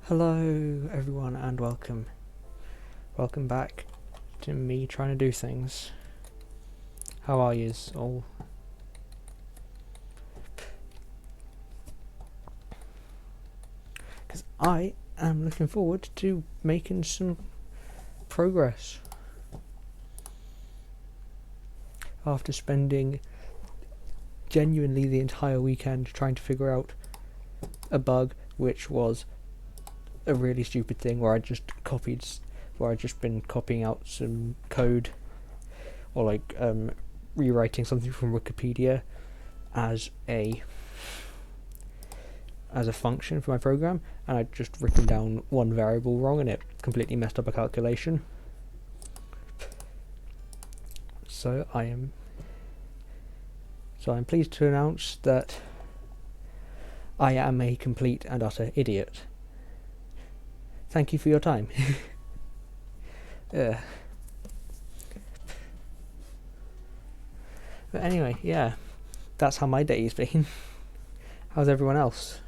Hello everyone and welcome back to me trying to do things. How are yous all? Because I am looking forward to making some progress after spending genuinely the entire weekend trying to figure out a bug which was a really stupid thing where I'd just been copying out some code or like rewriting something from Wikipedia as a function for my program, and I'd just written down one variable wrong and it completely messed up a calculation. So I'm pleased to announce that I am a complete and utter idiot. Thank you for your time. But anyway, yeah, that's how my day's been. How's everyone else?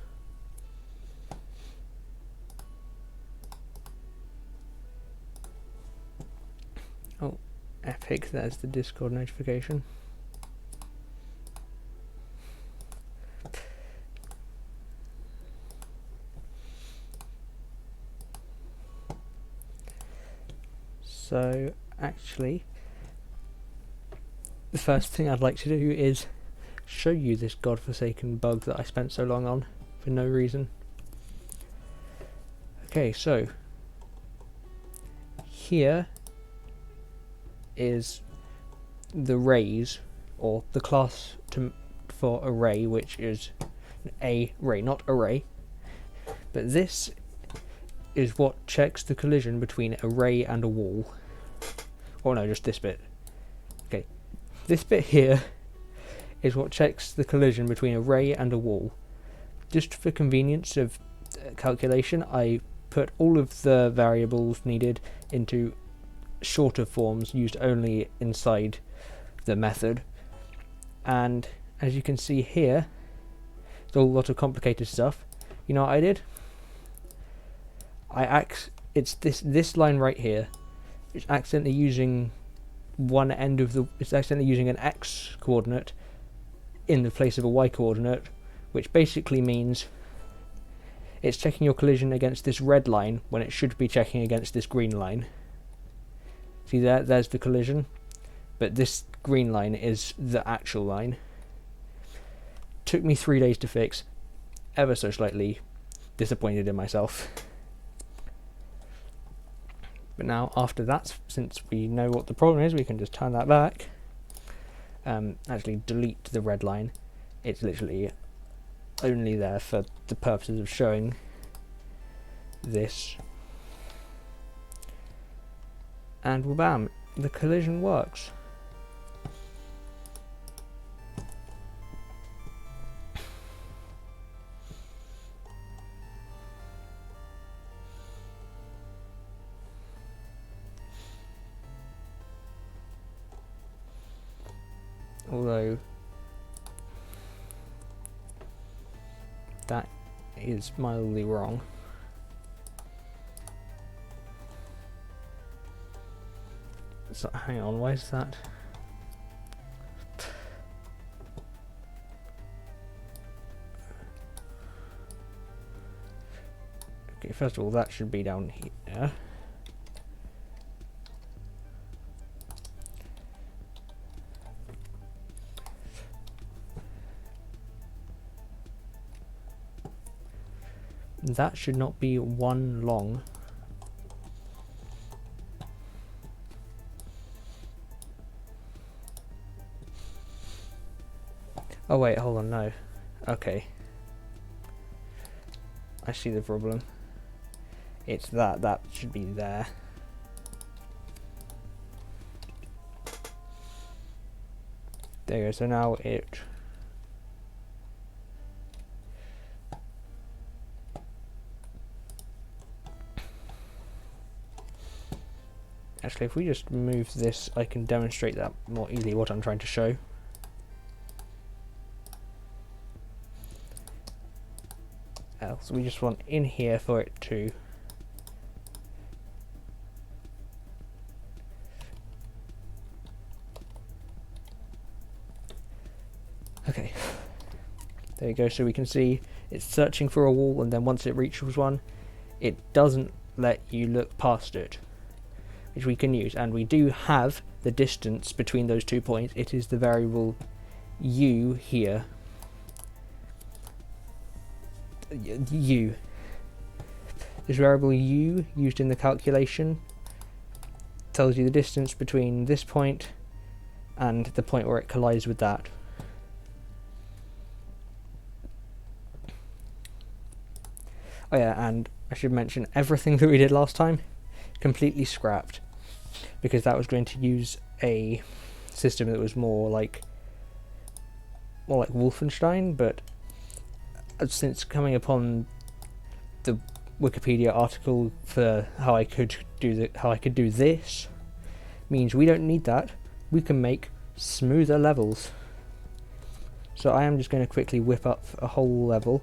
Oh, epic, there's the Discord notification. So, actually, the first thing I'd like to do is show you this godforsaken bug that I spent so long on for no reason. Okay, so here is the arrays, or the class for array, which is an array, not array, but this is what checks the collision between array and a wall. Oh no, just this bit. Okay, this bit here is what checks the collision between array and a wall. Just for convenience of calculation, I put all of the variables needed into shorter forms used only inside the method, and as you can see here, it's a lot of complicated stuff. You know what I did? It's this line right here. It's accidentally using it's accidentally using an x coordinate in the place of a y coordinate, which basically means it's checking your collision against this red line when it should be checking against this green line. See there's the collision, but this green line is the actual line. Took me 3 days to fix, ever so slightly disappointed in myself. But now, after that, since we know what the problem is, we can just turn that back. Actually delete the red line. It's literally only there for the purposes of showing this. And well, bam, the collision works. Although that is mildly wrong. So, hang on, why is that? Okay, first of all, that should be down here. That should not be one long. Oh wait, hold on, no. Okay. I see the problem. It's that should be there. There you go, so now it... Actually, if we just move this, I can demonstrate that more easily, what I'm trying to show. Oh. cells. We just want in here for it to okay, there you go. So we can see it's searching for a wall, and then once it reaches one, it doesn't let you look past it, which we can use. And we do have the distance between those 2 points. It is the variable u here. U. This variable u used in the calculation tells you the distance between this point and the point where it collides with that. Oh yeah, and I should mention everything that we did last time completely scrapped, because that was going to use a system that was more like Wolfenstein, but since coming upon the Wikipedia article for how I could do this means we don't need that. We can make smoother levels. So I am just going to quickly whip up a whole level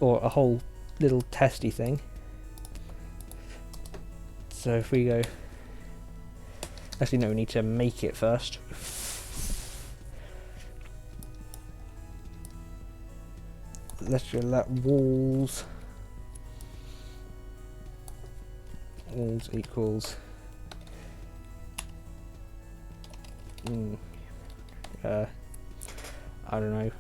or a whole little testy thing. So if we go, actually no, we need to make it first. Let's just let walls equals I don't know.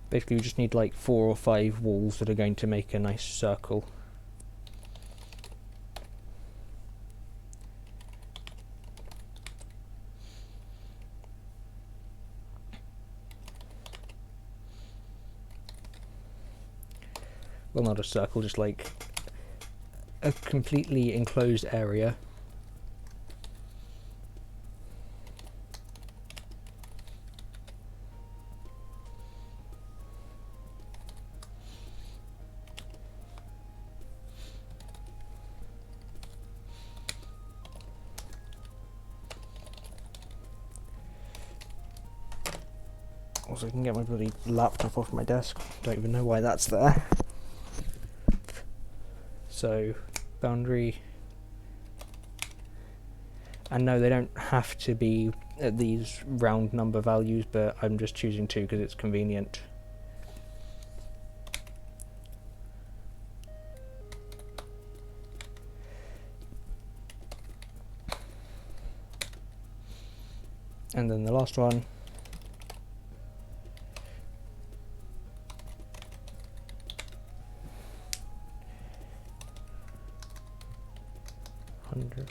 Basically, we just need like 4 or 5 walls that are going to make a nice circle. Well, not a circle, just like a completely enclosed area. Also, I can get my bloody laptop off my desk. Don't even know why that's there. So, boundary. And no, they don't have to be at these round number values, but I'm just choosing 2 because it's convenient. And then the last one. $100.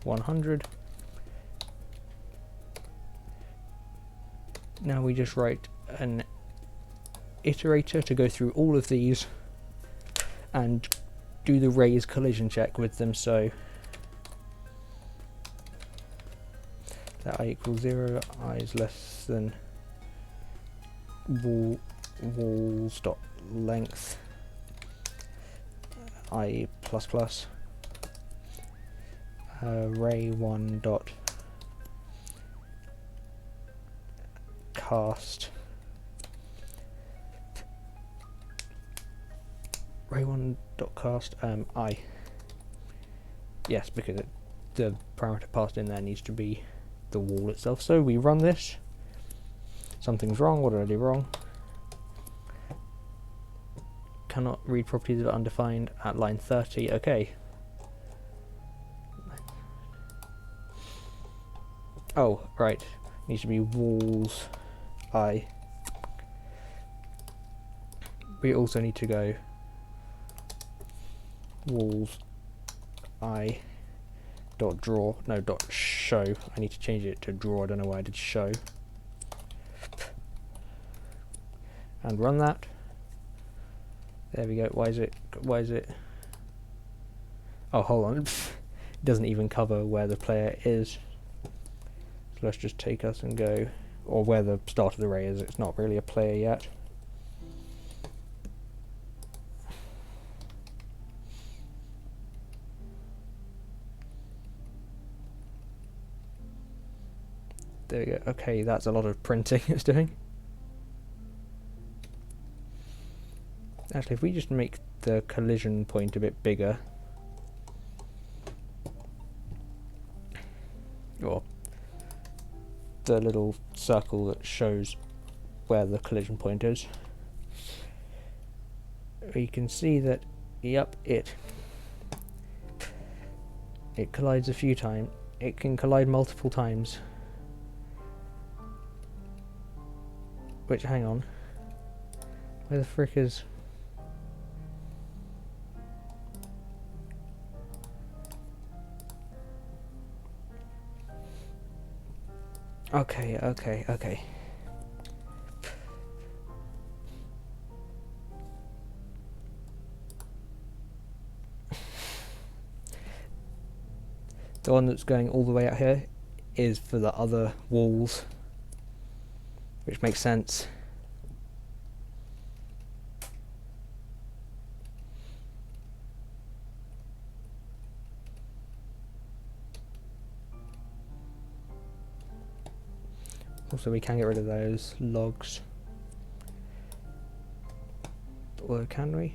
100. Now we just write an iterator to go through all of these and do the raise collision check with them. So that I equals 0, I is less than walls dot length I plus plus array 1 dot cast array 1 dot cast I, yes, because the parameter passed in there needs to be the wall itself. So we run this. Something's wrong. What did I do wrong? Cannot read properties that are undefined at line 30. Okay. Oh, right. Needs to be walls I. We also need to go walls I dot draw, no, dot show. I need to change it to draw. I don't know why I did show. And run that. There we go. Why is it? Oh, hold on. It doesn't even cover where the player is. So let's just take us and go, or where the start of the array is. It's not really a player yet. There we go. Okay, that's a lot of printing it's doing. Actually, if we just make the collision point a bit bigger, or the little circle that shows where the collision point is, we can see that, yep, it collides a few times. It can collide multiple times. Which, hang on, where the frick is... Okay. The one that's going all the way out here is for the other walls, which makes sense. Also, we can get rid of those logs. Or can we?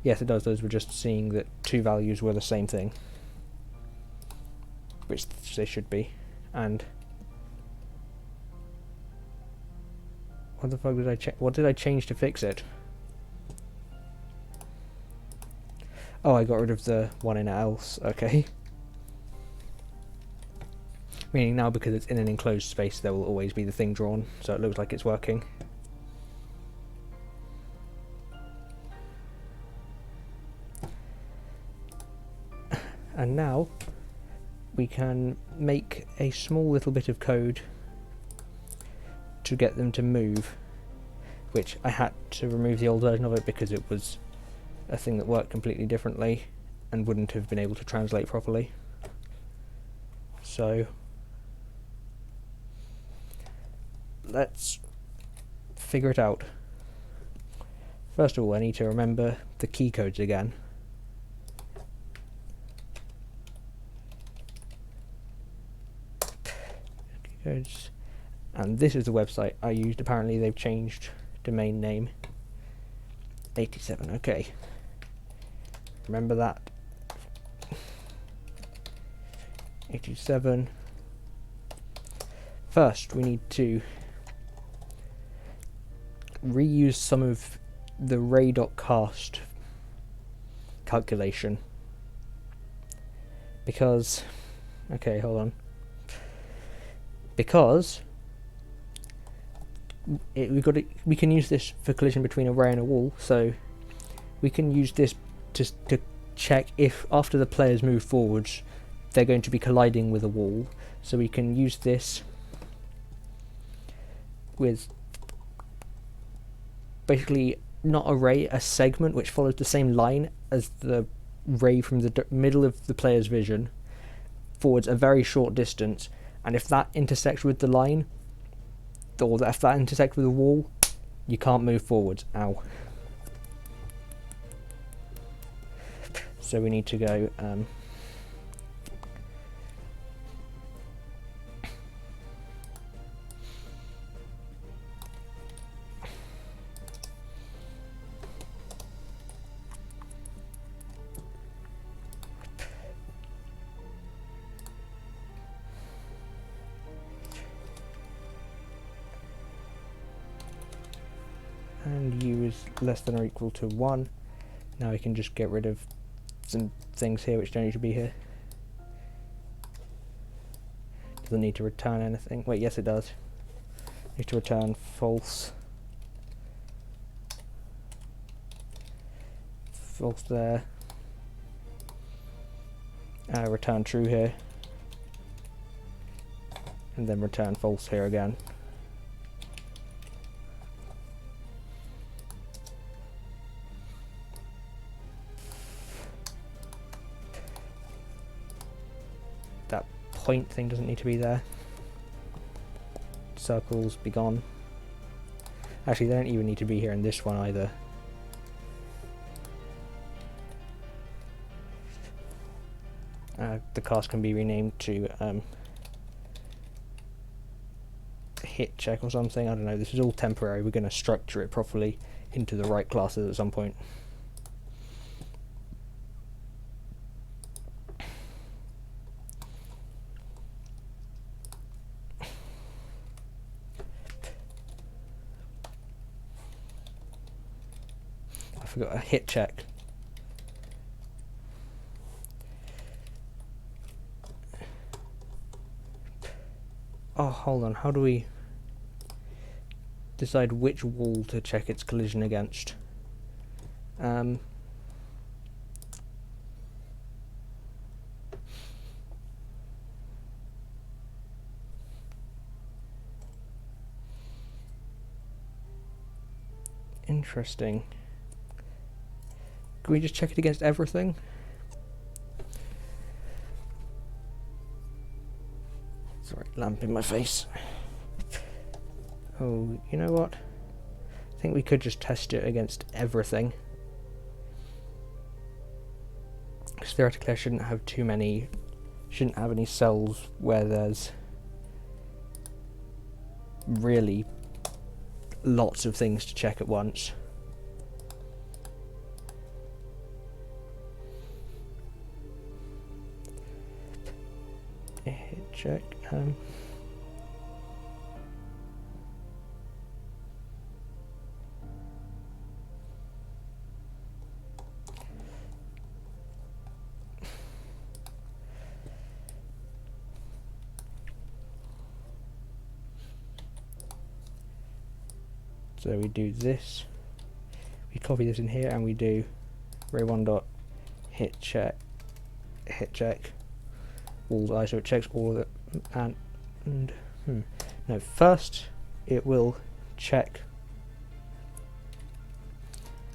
Yes, it does. Those were just seeing that two values were the same thing, which they should be. And what the fuck did I change? What did I change to fix it? Oh, I got rid of the one in else. Okay. Meaning now, because it's in an enclosed space, there will always be the thing drawn, so it looks like it's working. And now we can make a small little bit of code to get them to move, which I had to remove the old version of it because it was a thing that worked completely differently and wouldn't have been able to translate properly. So let's figure it out. First of all, I need to remember the key codes again. Key codes. And this is the website I used. Apparently they've changed domain name. 87, okay. Remember that. 87. First, we need to reuse some of the ray.cast calculation, because, okay, hold on, because we can use this for collision between a ray and a wall, so we can use this to check if after the players move forwards they're going to be colliding with a wall. So we can use this with basically not a ray, a segment which follows the same line as the ray from the middle of the player's vision forwards a very short distance, and if that intersects with the line, or if that intersects with the wall, you can't move forwards. Ow. So we need to go and u is less than or equal to 1. Now we can just get rid of some things here which don't need to be here. Doesn't need to return anything. Wait, yes it does. Need to return false. False there. Return true here. And then return false here again. That point thing doesn't need to be there. Circles be gone. Actually, they don't even need to be here in this one either. The cast can be renamed to hit check or something. I don't know. This is all temporary. We're going to structure it properly into the right classes at some point. I forgot a hit check. Oh, hold on. How do we decide which wall to check its collision against? Interesting. Can we just check it against everything? Sorry, lamp in my face. Oh, you know what? I think we could just test it against everything. Because theoretically I shouldn't have any cells where there's really lots of things to check at once. Hit check. So we do this, we copy this in here, and we do array1 dot hit check, walls I, so it checks all of it. And no, first it will check.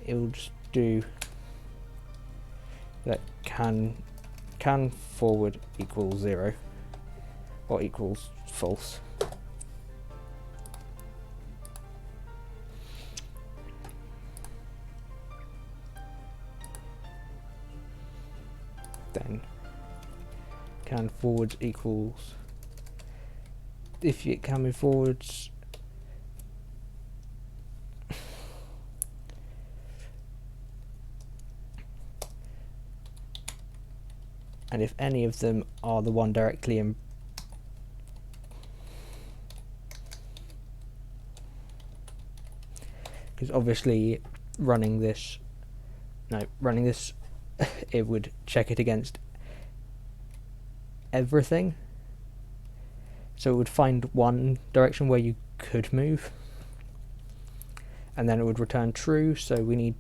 It will just do that can forward equals 0 or equals false. Then can forwards equals, if it can move forwards, and if any of them are the one directly in, because obviously running this it would check it against everything, so it would find one direction where you could move and then it would return true. So we need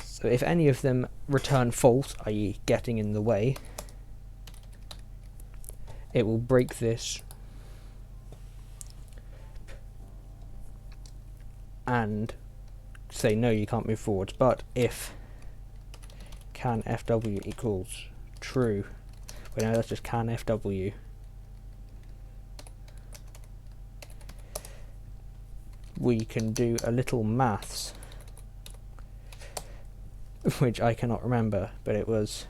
so if any of them return false, i.e. getting in the way, it will break this and say no, you can't move forwards. But if can fw equals true, well, no, that's just can fw, we can do a little maths, which I cannot remember, but it was,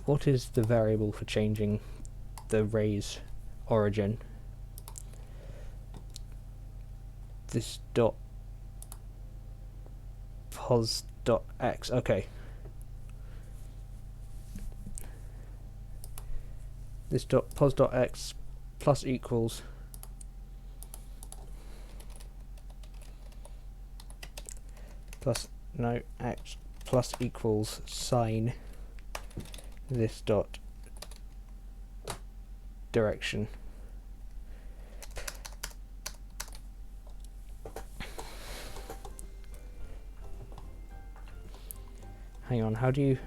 what is the variable for changing the array's origin? This dot pos dot x. Okay. This dot pos dot x plus equals x plus equals sine this dot direction. Hang on, how do you...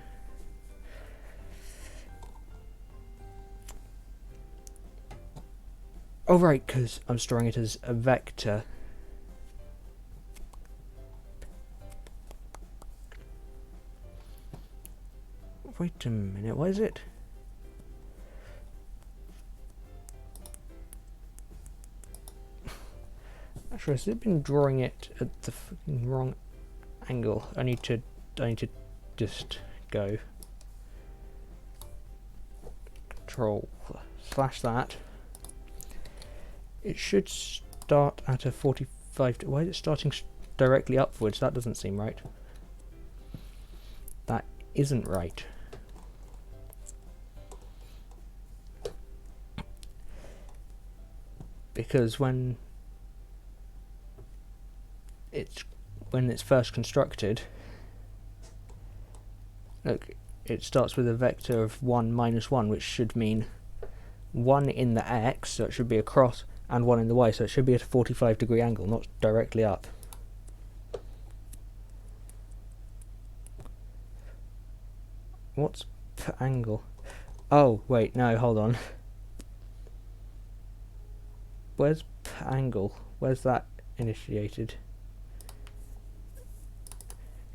Oh right, because I'm storing it as a vector. Wait a minute, what is it? sure. Has it been drawing it at the fucking wrong angle? I need to just go Control slash that. It should start at a 45. Why is it starting directly upwards? That doesn't seem right. That isn't right. Because when it's first constructed, look, it starts with a vector of 1 minus 1, which should mean 1 in the x, so it should be across, and 1 in the y, so it should be at a 45-degree angle, not directly up. What's p angle? Oh, wait, no, hold on. Where's p angle? Where's that initiated?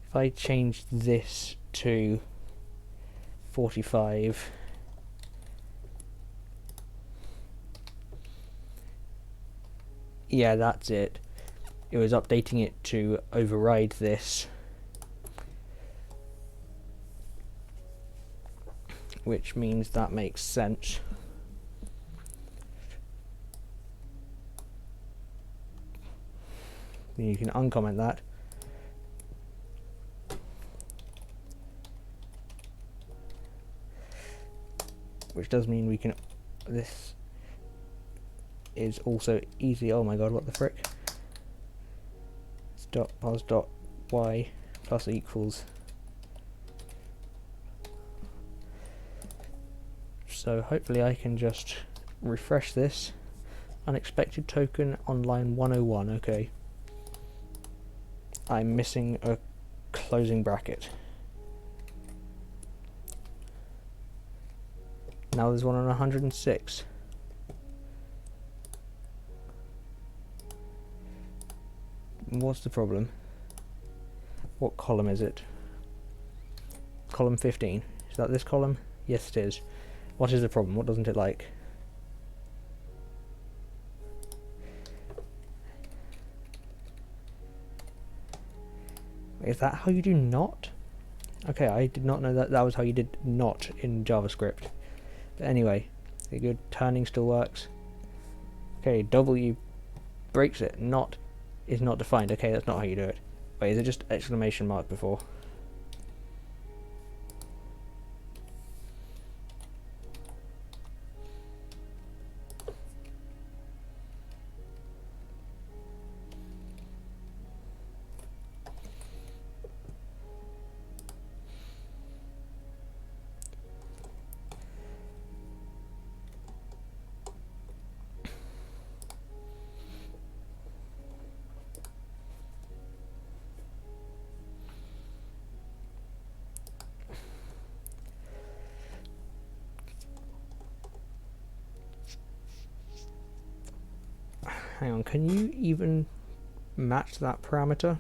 If I change this to 45, yeah, that's it. It was updating it to override this, which means that makes sense. Then you can uncomment that. Which does mean we can, this is also easy. Oh my god, what the frick. It's dot pos dot y plus equals. So hopefully I can just refresh this. Unexpected token on line 101, okay. I'm missing a closing bracket. Now there's one on 106. What's the problem? What column is it? Column 15. Is that this column? Yes, it is. What is the problem? What doesn't it like? Is that how you do not? Okay, I did not know that was how you did not in JavaScript. But anyway, the good turning still works. Okay, W breaks it. Not is not defined. Okay, that's not how you do it. Wait, is it just exclamation mark before? Hang on, can you even match that parameter?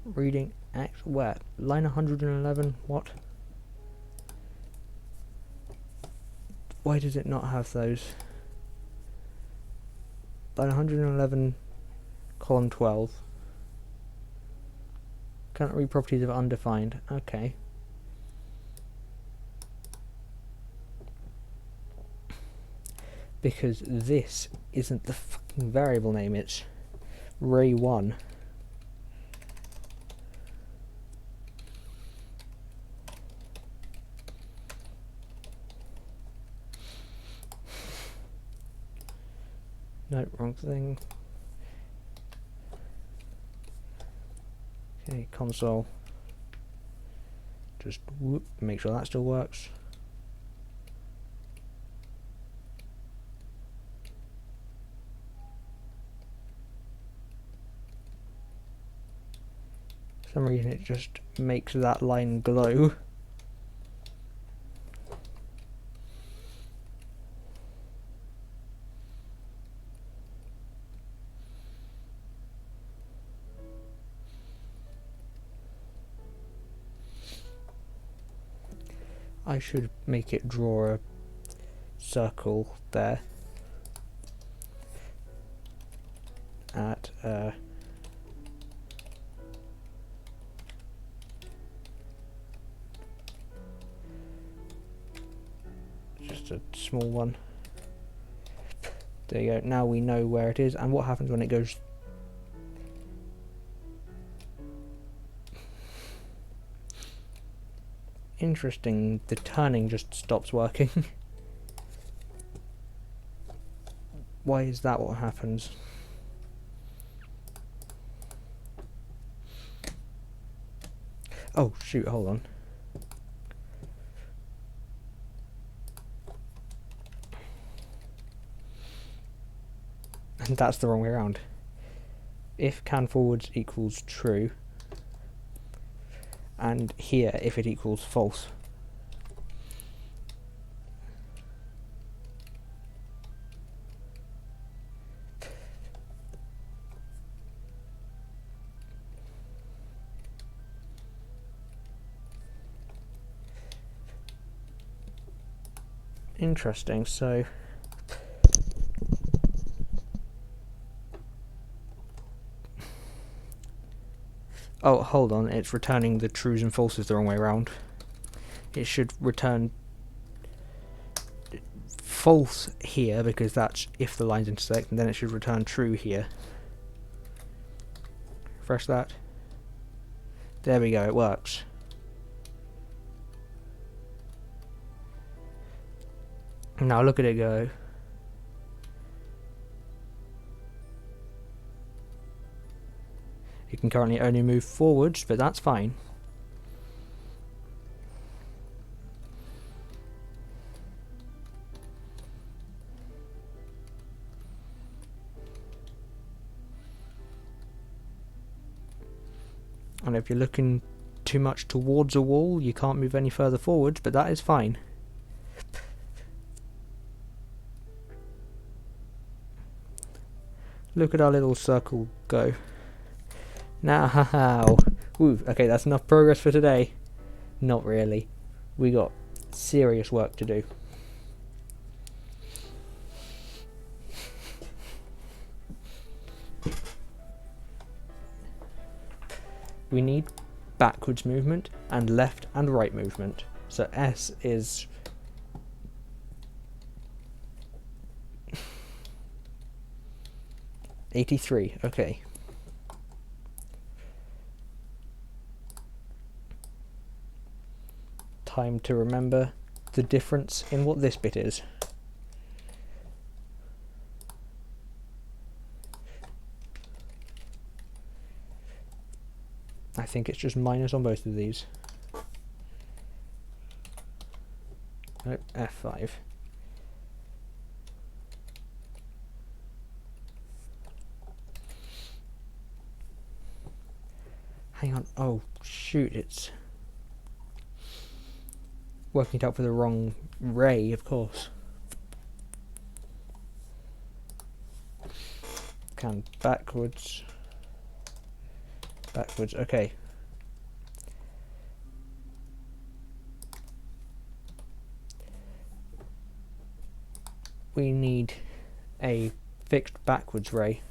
Reading X, where? Line 111, what? Why does it not have those? Line 111, column 12. Cannot read properties of undefined. Okay. Because this isn't the fucking variable name, it's Ray1. No, wrong thing. Okay, console. Just whoop, make sure that still works. For some reason it just makes that line glow. I should make it draw a circle there at just a small one. There you go. Now we know where it is and what happens when it goes. Interesting, the turning just stops working. Why is that what happens? Oh shoot, hold on. And that's the wrong way around. If can forwards equals true, and here if it equals false. Interesting, so oh, hold on, it's returning the trues and falses the wrong way around. It should return false here because that's if the lines intersect, and then it should return true here. Refresh that. There we go, it works. Now look at it go. It can currently only move forwards, but that's fine. And if you're looking too much towards a wall, you can't move any further forwards, but that is fine. Look at our little circle go. Now, woo, okay, that's enough progress for today. Not really. We got serious work to do. We need backwards movement and left and right movement. So S is 83, okay. Time to remember the difference in what this bit is. I think it's just minus on both of these. Nope, F5. Hang on, oh shoot, it's working it out for the wrong ray, of course. Can backwards, okay. We need a fixed backwards ray.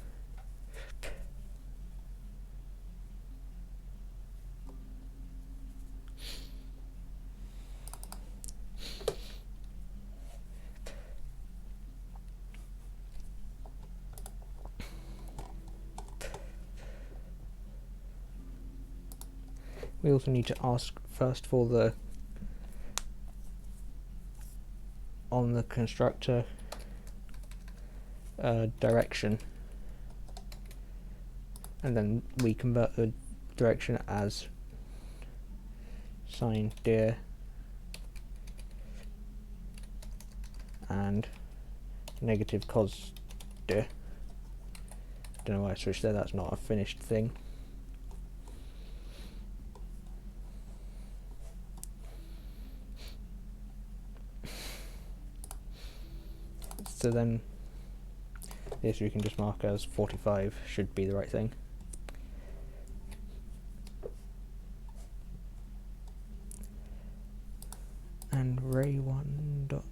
We also need to ask first for the on the constructor direction, and then we convert the direction as sine dir and negative cos dir. Don't know why I switched there, that's not a finished thing. So then this we can just mark as 45, should be the right thing. and array1 dot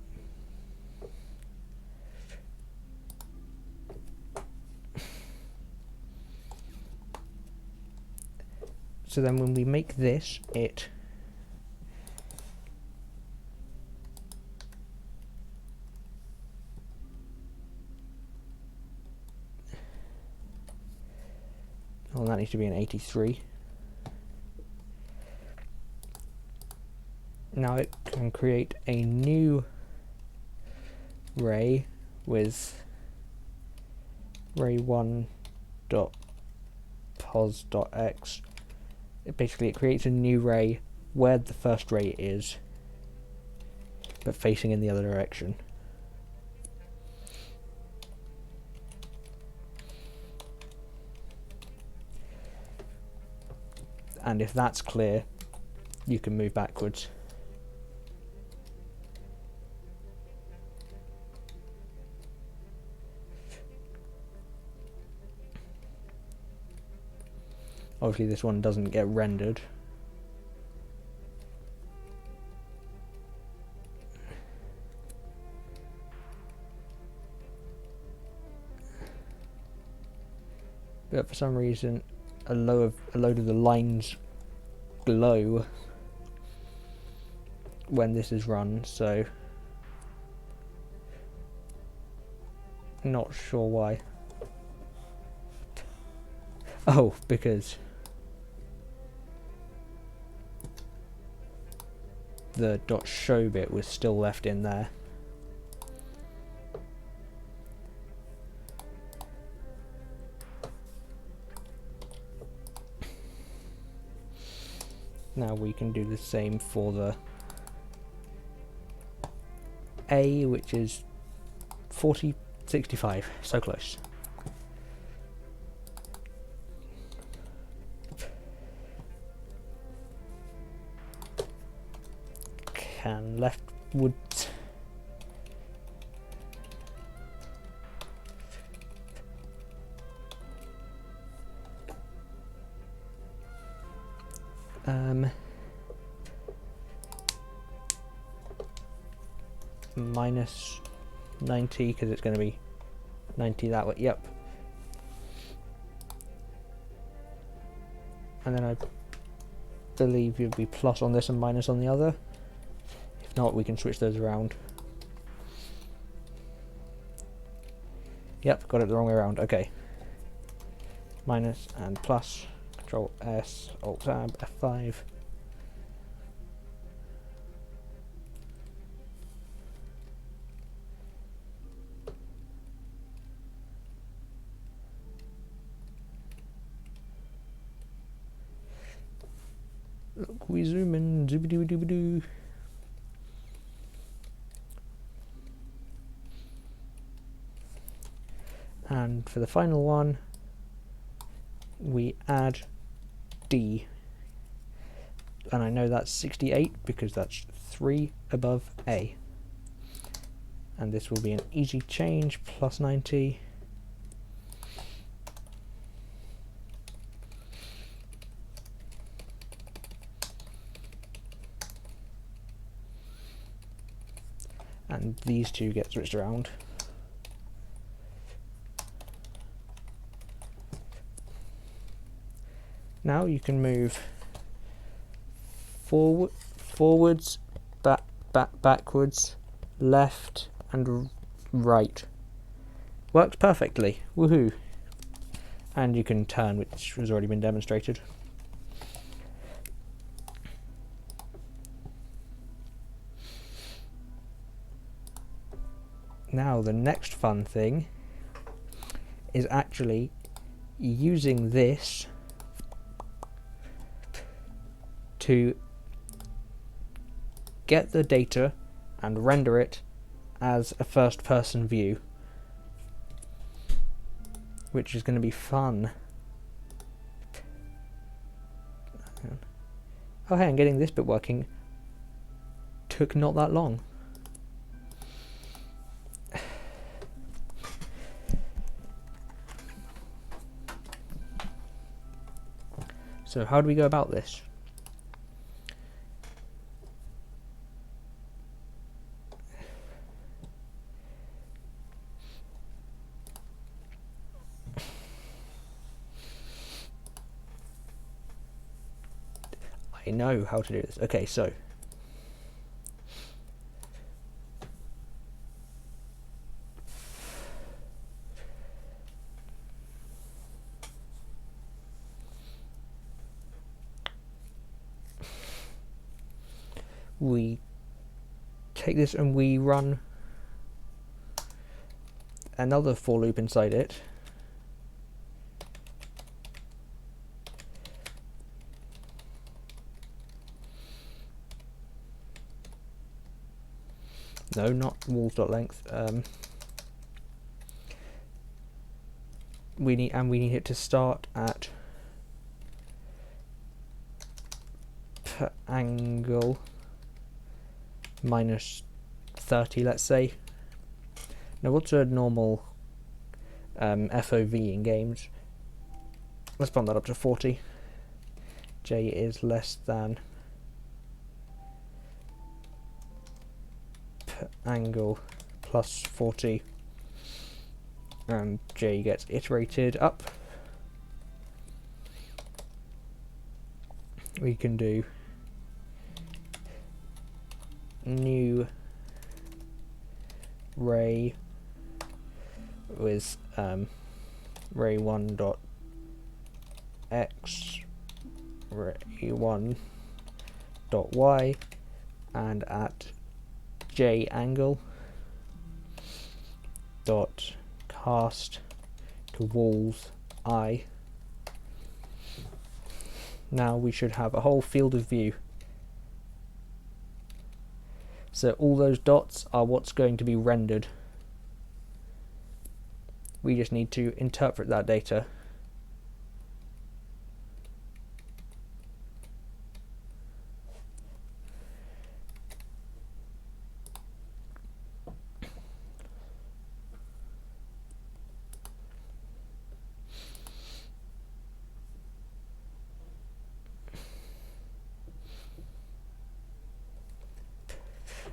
so then when we make this, it well, that needs to be an 83. Now it can create a new array with array1 dot pos dot x. Basically it creates a new array where the first array is, but facing in the other direction. And if that's clear, you can move backwards. Obviously this one doesn't get rendered. But for some reason a load of the lines glow when this is run, so not sure why. Oh, because the .show bit was still left in there. Now we can do the same for the A, which is 4065, so close. Can leftwards. Minus 90 because it's going to be 90 that way. Yep. And then I believe you'd be plus on this and minus on the other. If not, we can switch those around. Yep, got it the wrong way around. Okay. Minus and plus. Control S, Alt Tab, F5. Look, we zoom in, zoobie-doo-doo-doo. And for the final one, we add D. And I know that's 68 because that's 3 above A. And this will be an easy change, plus 90. And these two get switched around. Now you can move forwards, backwards, left and right. Works perfectly. Woohoo! And you can turn, which has already been demonstrated. Now the next fun thing is actually using this to get the data and render it as a first person view, which is going to be fun. Oh hey, and getting this bit working took not that long. So how do we go about this? I know how to do this. Okay, so we take this and we run another for loop inside it. No, not walls.length. We need it to start at angle minus 30, let's say. Now, what's a normal FOV in games? Let's bump that up to 40. J is less than angle plus 40, and J gets iterated up. We can do new ray with ray 1 dot x, ray 1 dot y, and at J angle dot cast to walls I. Now we should have a whole field of view. So all those dots are what's going to be rendered. We just need to interpret that data.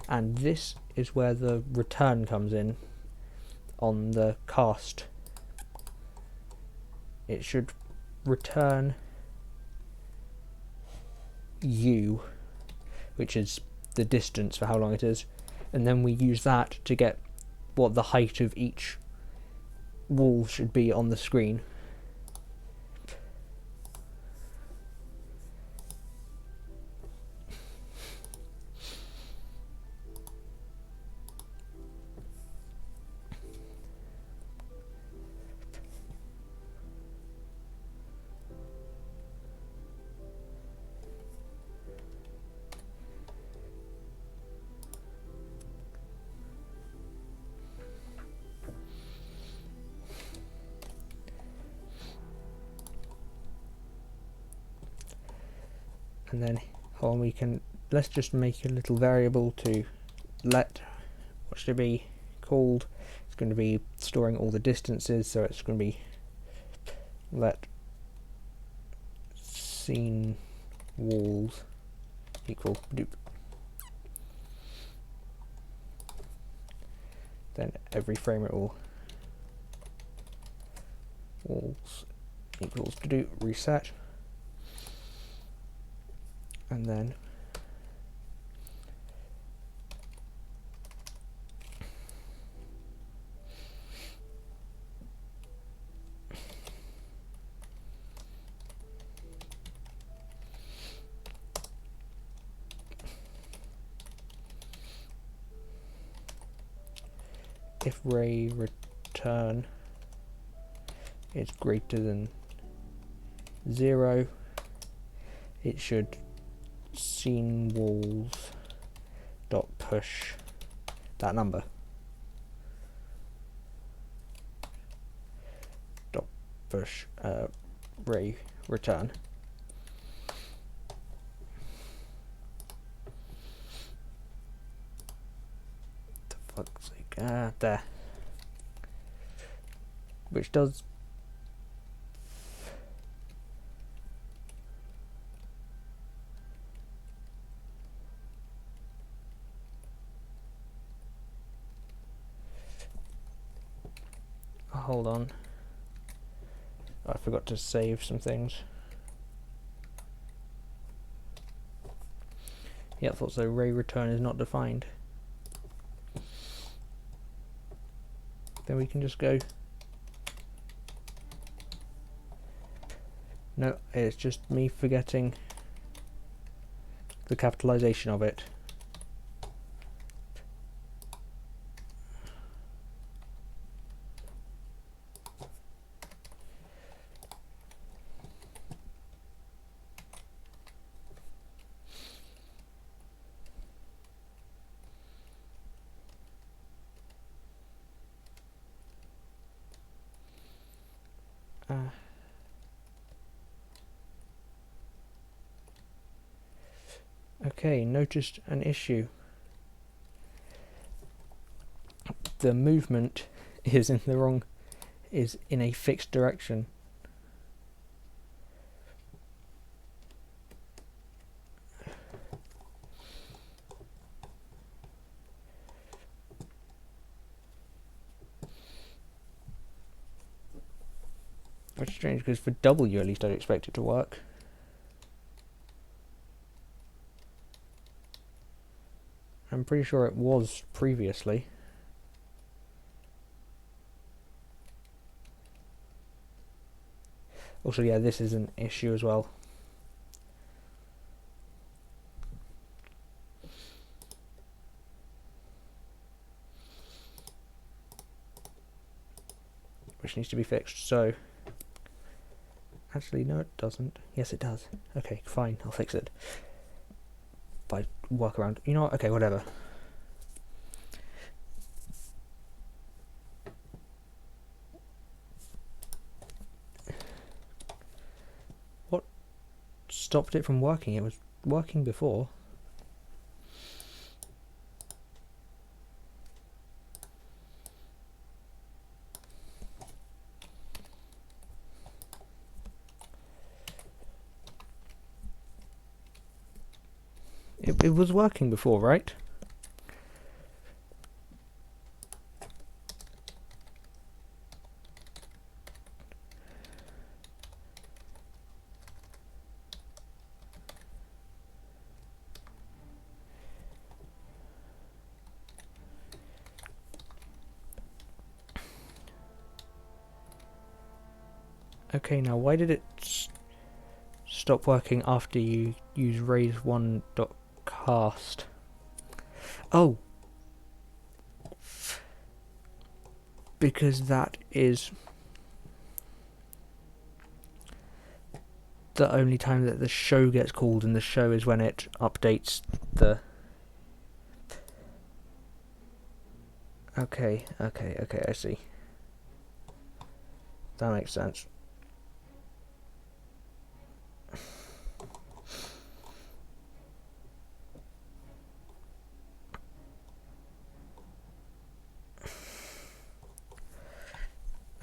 And this is where the return comes in on the cast. It should return u, which is the distance for how long it is, and then we use that to get what the height of each wall should be on the screen. And then we can, let's just make a little variable to let, what should it be called? It's going to be storing all the distances, so it's going to be let scene walls equal doop. Then every frame it will walls equals to do reset. And then if ray return is greater than 0, it should scene walls dot push that number dot push ray return. The fuck's sake, there, which does hold on, I forgot to save some things. Yeah, I thought so. Ray return is not defined. Then we can just go. No, it's just me forgetting the capitalization of it. Okay, noticed an issue. The movement is in a fixed direction. Which is strange because for W at least I'd expect it to work. I'm pretty sure it was previously. Also, yeah, this is an issue as well. Which needs to be fixed, so... Actually, no it doesn't. Yes it does. Okay, fine, I'll fix it. By workaround. You know what? Okay, whatever. What stopped it from working? It was working before. It was working before, right? Okay, now why did it stop working after you use raise1.cast? Oh! Because that is the only time that the show gets called, and the show is when it updates the... Okay, I see. That makes sense.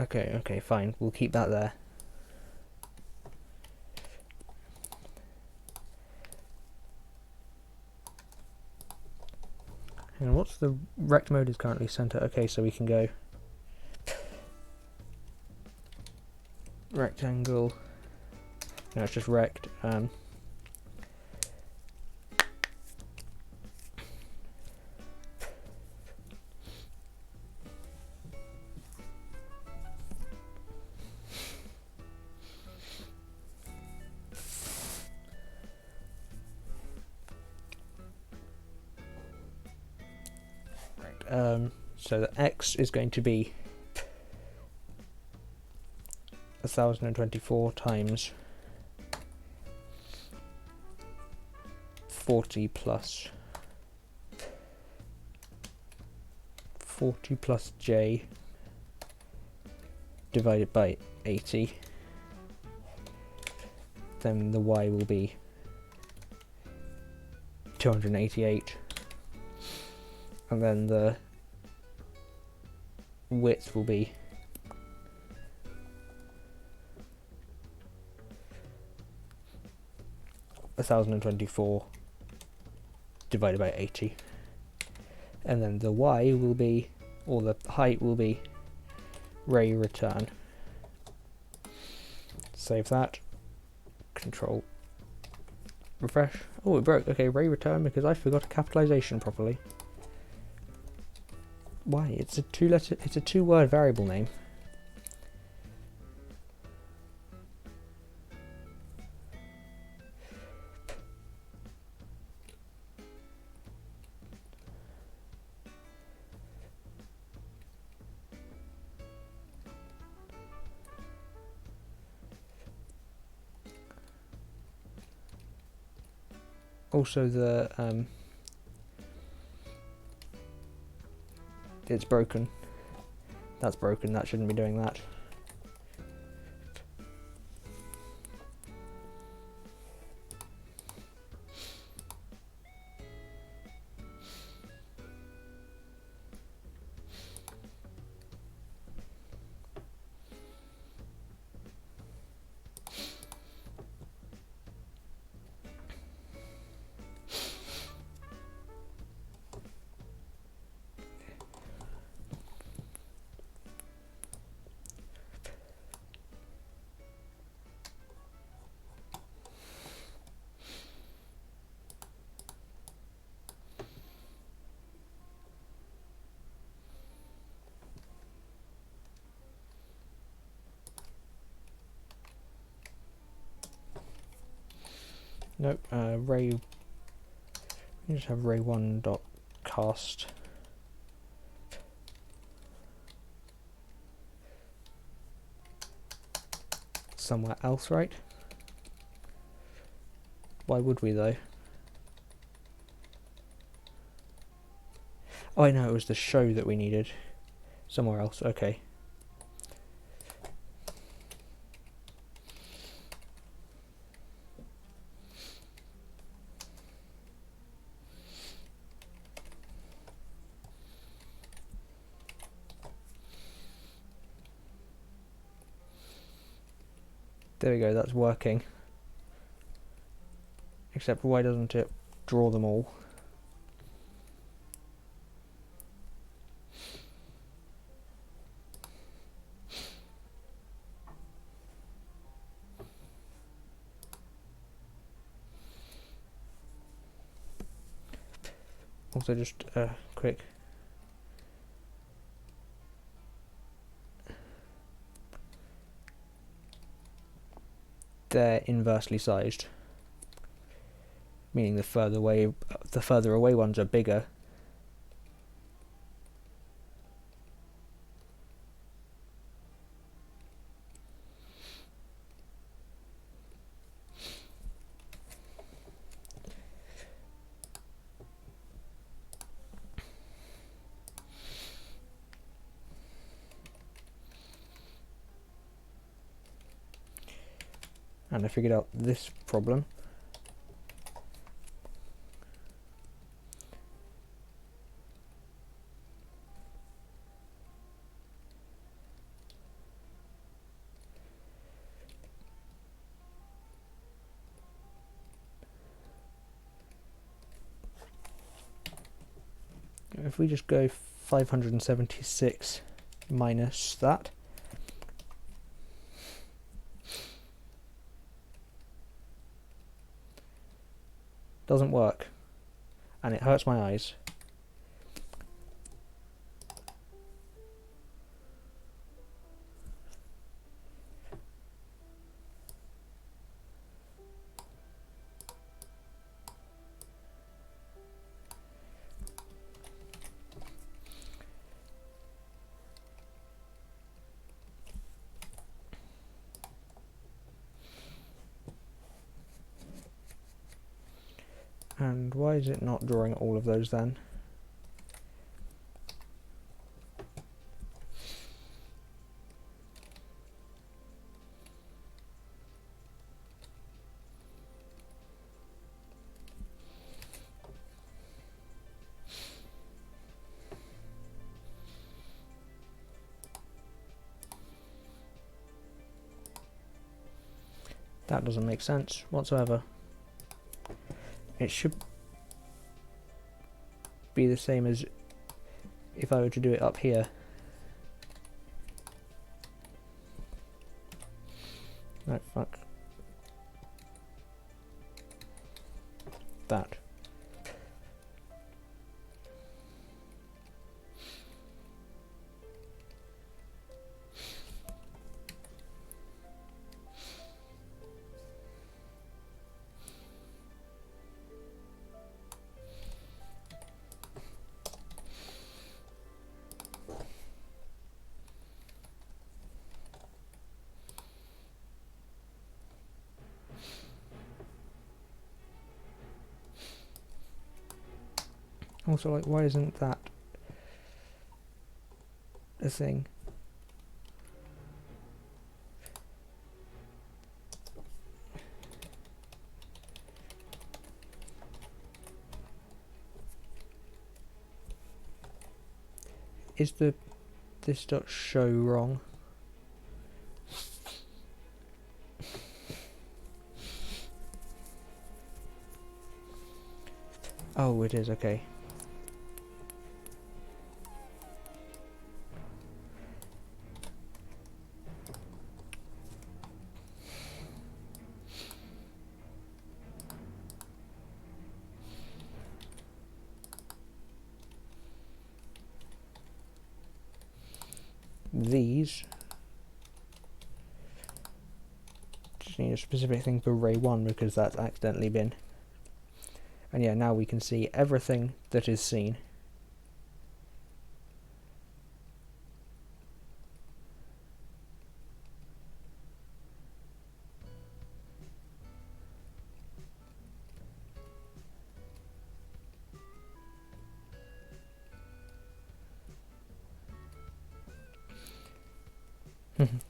Okay, fine. We'll keep that there. And what's the rect mode is currently center? Okay, so we can go rectangle. No, it's just rect. So the X is going to be 1024 times 40 plus J divided by 80. Then the Y will be 288. And then the width will be 1024 divided by 80. And then the Y will be, or the height will be, ray return. Save that. Control refresh. Oh, it broke. Okay, Ray return because I forgot a capitalization properly. Why? It's a two-word variable name. Also, it's broken. That's broken. That shouldn't be doing that. Nope. Ray. We just have ray1.cast. Somewhere else, right? Why would we though? Oh, I know, it was the show that we needed. Somewhere else, okay. There we go, that's working. Except why doesn't it draw them all? Also just quick. They're inversely sized. Meaning the further away ones are bigger. And I figured out this problem. If we just go 576 minus that, doesn't work, and it hurts my eyes. And why is it not drawing all of those then? That doesn't make sense whatsoever. It should be the same as if I were to do it up here. No, fuck. that. Also, like, why isn't that a thing? Is this dot show wrong? Oh, it is, okay. These just need a specific thing for array 1 because that's accidentally been. And yeah, now we can see everything that is seen.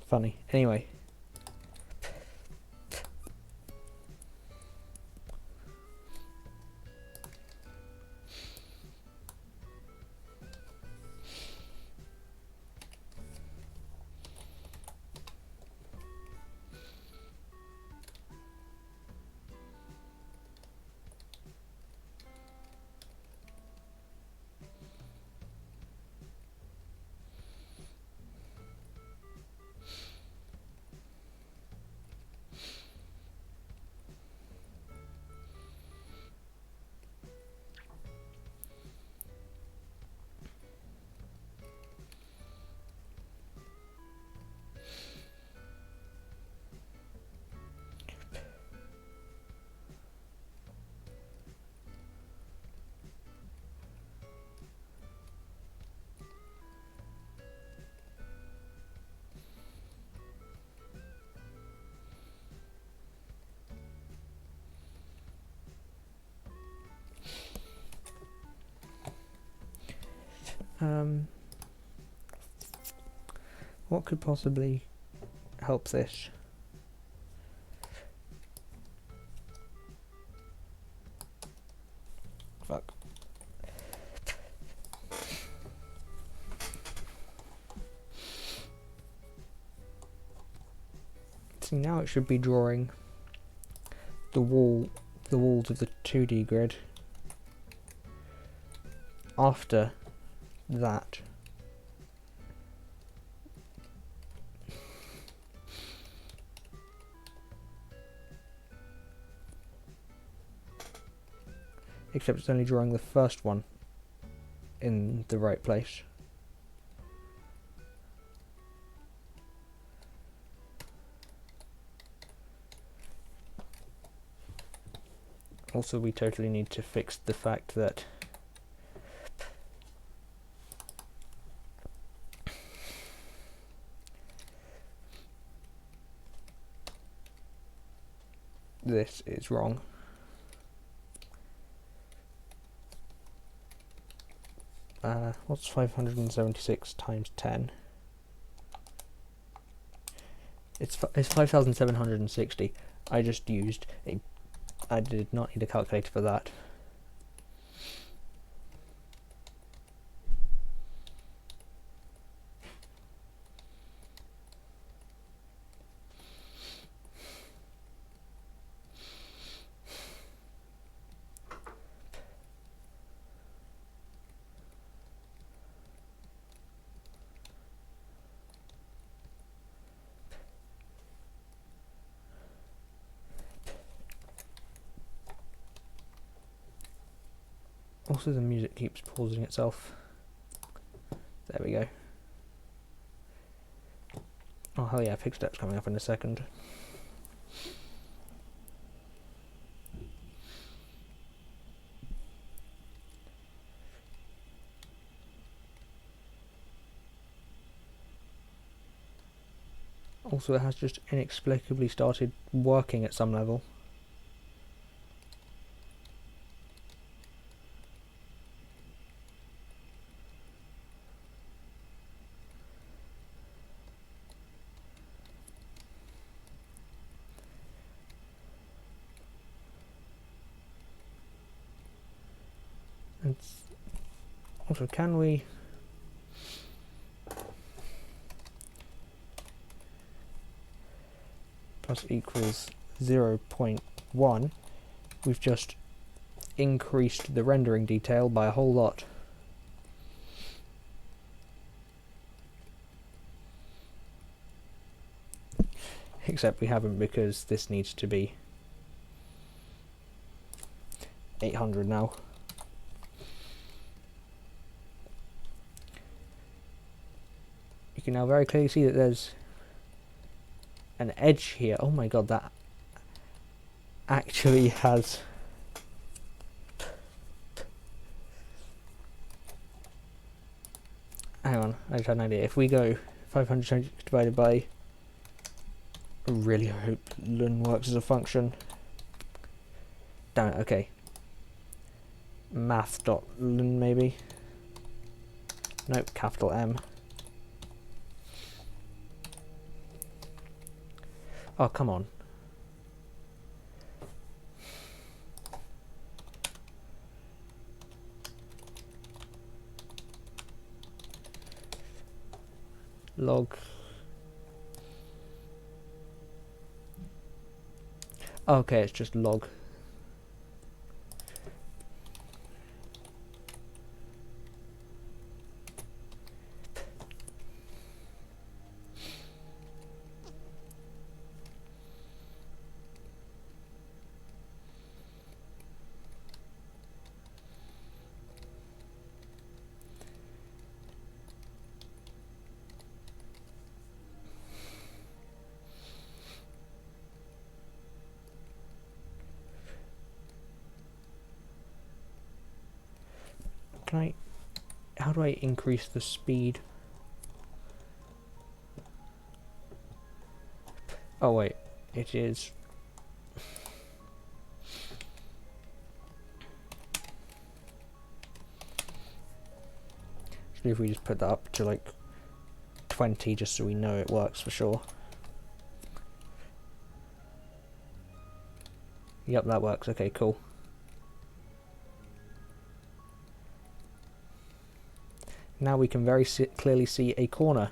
Funny. Anyway. What could possibly help this? Fuck. See, now it should be drawing the walls of the 2D grid after that. Except it's only drawing the first one in the right place. Also, we totally need to fix the fact that this is wrong. What's 576 times 10? It's 5,760. I just used a... I did not need a calculator for that. Also, the music keeps pausing itself. There we go. Oh hell yeah, Pig Step's coming up in a second. Also, it has just inexplicably started working at some level. And also, can we... plus equals 0.1, we've just increased the rendering detail by a whole lot. Except we haven't, because this needs to be 800 now. You can now very clearly see that there's an edge here. Oh my god, that actually has... Hang on, I just had an idea. If we go 500 divided by... I really hope ln works as a function. Damn it, okay. Math.ln maybe? Nope, capital M. Oh, come on. Log. Okay, it's just log. Can I... How do I increase the speed? Oh wait, it is... Actually, if we just put that up to like 20 just so we know it works for sure. Yep, that works. Okay, cool. Now we can very clearly see a corner.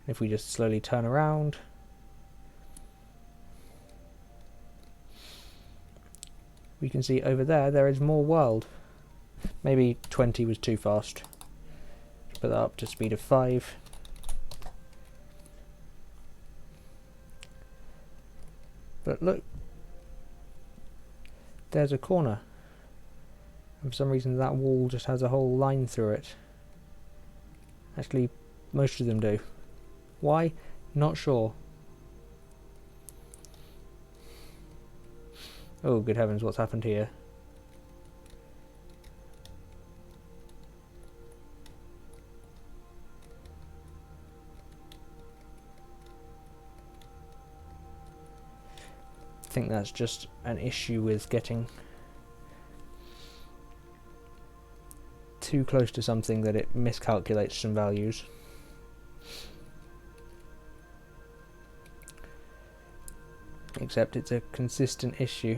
If we just slowly turn around, we can see over there is more world. Maybe 20 was too fast. Put that up to speed of 5. But look, there's a corner. And for some reason that wall just has a whole line through it. Actually, most of them do. Why? Not sure. Oh, good heavens, what's happened here? I think that's just an issue with getting too close to something that it miscalculates some values. Except it's a consistent issue.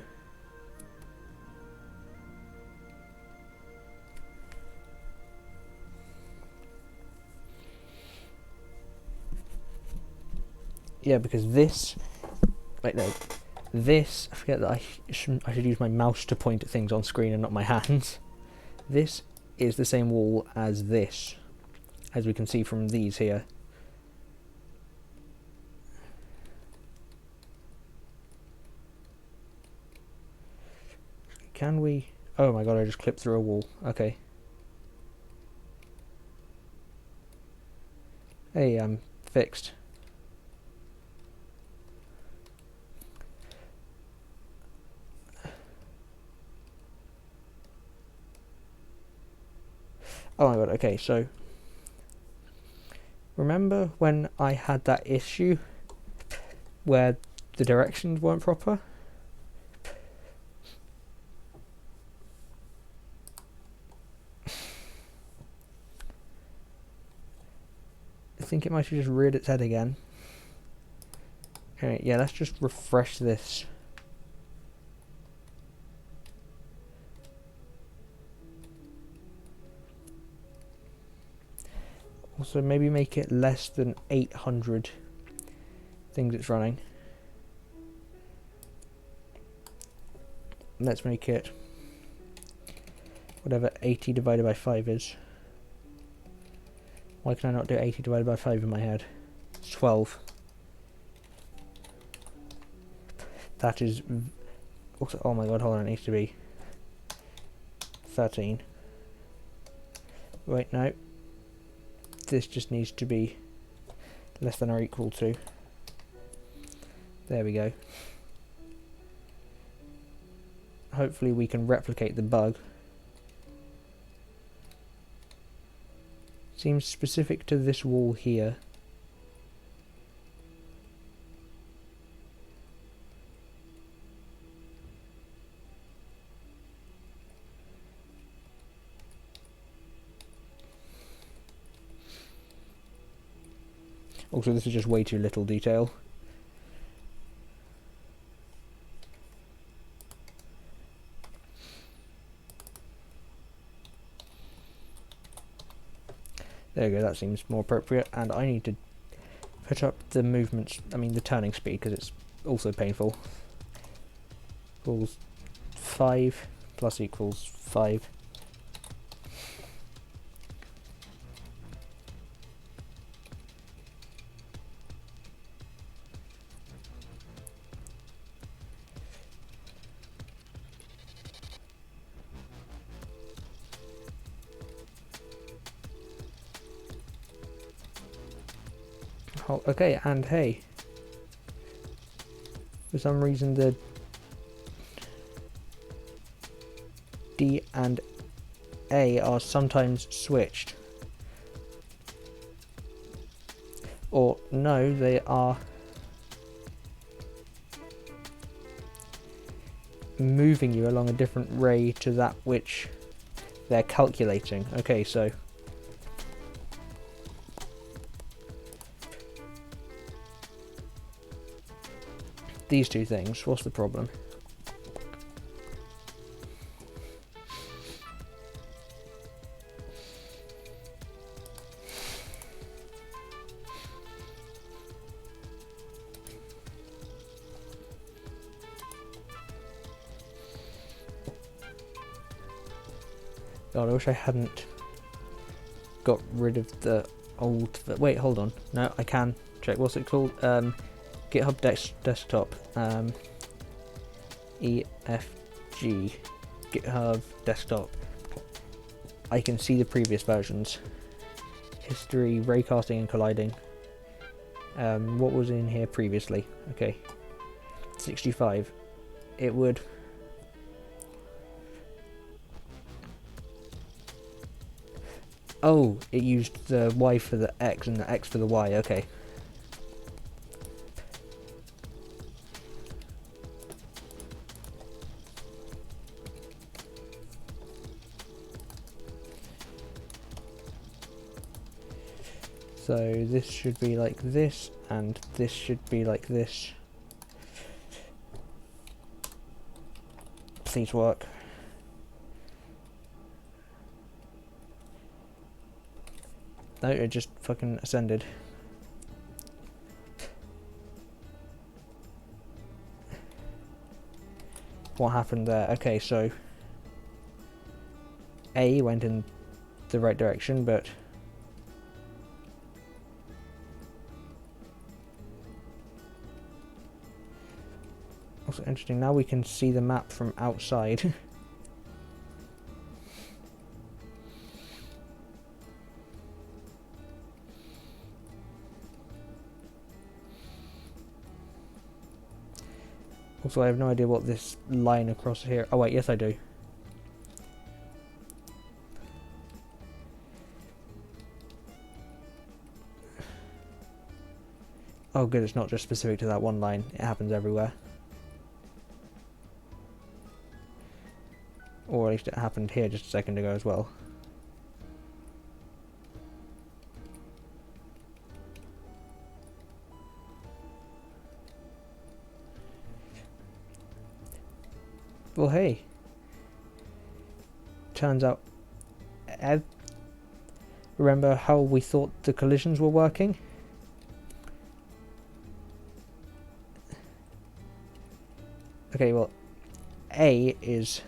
Yeah, because this... Wait, no. This... I forget that I should use my mouse to point at things on screen and not my hands. This is the same wall as this, as we can see from these here. can we... Oh my god, I just clipped through a wall. Okay. Hey, I'm fixed. Oh my god, okay, so... Remember when I had that issue where the directions weren't proper? I think it might have just reared its head again. Okay, yeah, let's just refresh this. Also, maybe make it less than 800 things it's running. Let's make it whatever 80 divided by 5 is. Why can I not do 80 divided by 5 in my head? It's 12. That is... Also, oh my god, hold on, it needs to be 13. Wait, no. This just needs to be less than or equal to. There we go. Hopefully we can replicate the bug. Seems specific to this wall here. Also, this is just way too little detail. There we go, that seems more appropriate, and I need to put up the movements, the turning speed, because it's also painful. Equals 5 plus equals 5. Oh, okay, and hey, for some reason the D and A are sometimes switched. Or no, they are moving you along a different ray to that which they're calculating. Okay, so these two things, what's the problem? God, I wish I hadn't got rid of the old... Wait, hold on. No, I can check. What's it called? GitHub desktop. EFG. GitHub desktop. I can see the previous versions. History, raycasting and colliding. What was in here previously? Okay. 65. It would... Oh, it used the Y for the X and the X for the Y, okay. So this should be like this, and this should be like this. Please work. No, it just fucking ascended. What happened there? Okay, so A went in the right direction, but also interesting, now we can see the map from outside. Also, I have no idea what this line across here... Oh wait, yes I do. Oh good, it's not just specific to that one line, it happens everywhere. Or at least it happened here just a second ago as well. Well hey, turns out, remember how we thought the collisions were working? Okay, well, A is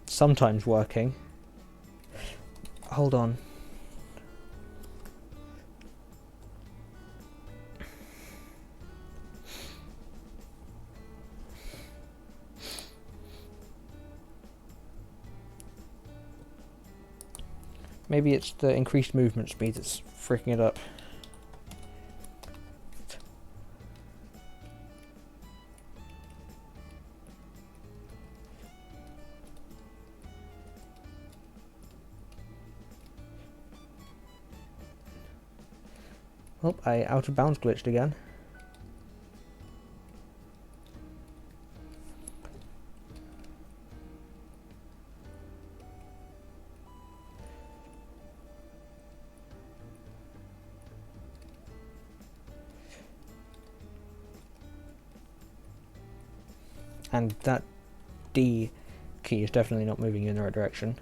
sometimes working. Hold on. Maybe it's the increased movement speed that's freaking it up. Oh, I out of bounds glitched again. And that D key is definitely not moving you in the right direction.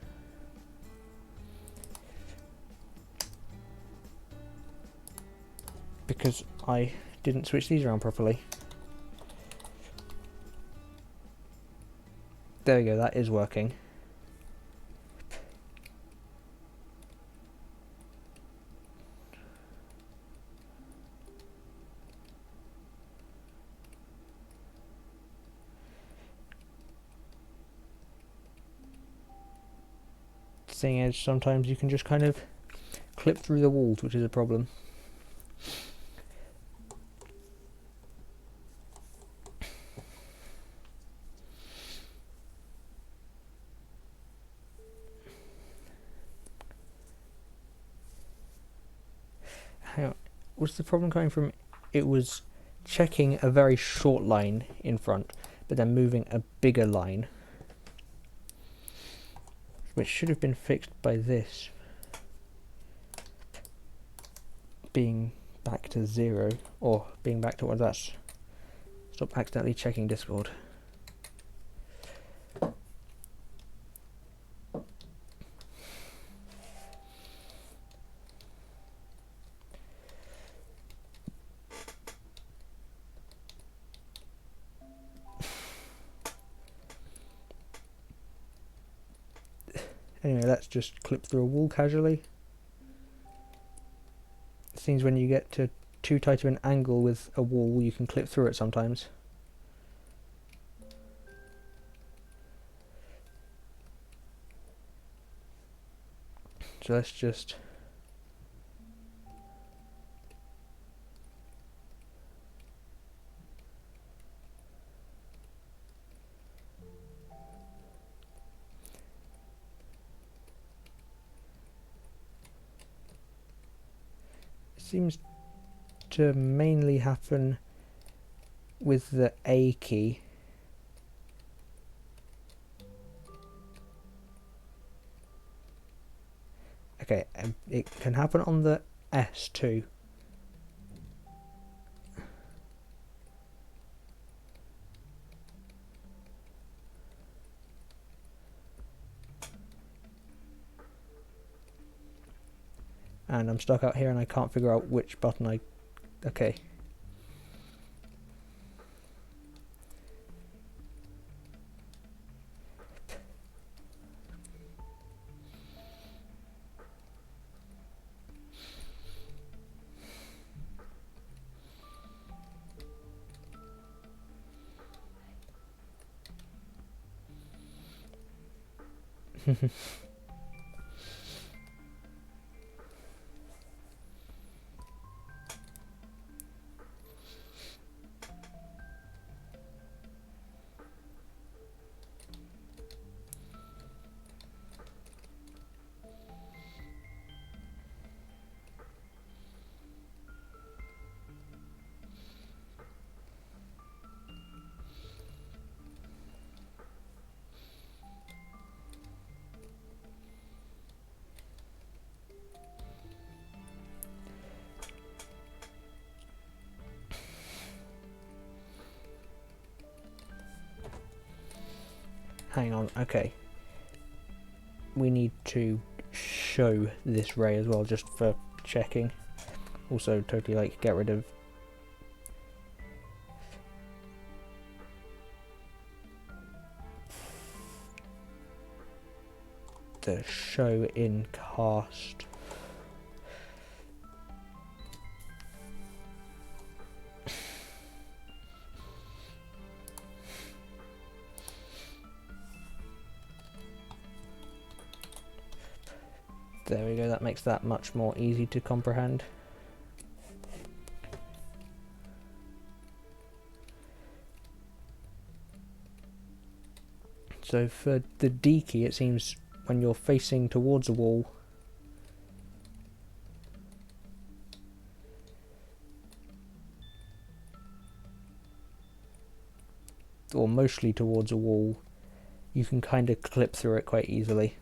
Because I didn't switch these around properly. There we go, that is working. Thing is, sometimes you can just kind of clip through the walls, which is a problem. Hang on, was the problem coming from it was checking a very short line in front, but then moving a bigger line, which should have been fixed by this being back to 0, or being back to what that's. Stop accidentally checking Discord. Anyway, let's just clip through a wall casually. It seems when you get to too tight of an angle with a wall, you can clip through it sometimes. So let's just... seems to mainly happen with the A key. Okay, it can happen on the S too. And I'm stuck out here and I can't figure out which button I... Okay. hang on, okay. We need to show this ray as well, just for checking. Also, totally like get rid of the show in cast. There we go, that makes that much more easy to comprehend. So for the D key, it seems when you're facing towards a wall, or mostly towards a wall, you can kind of clip through it quite easily.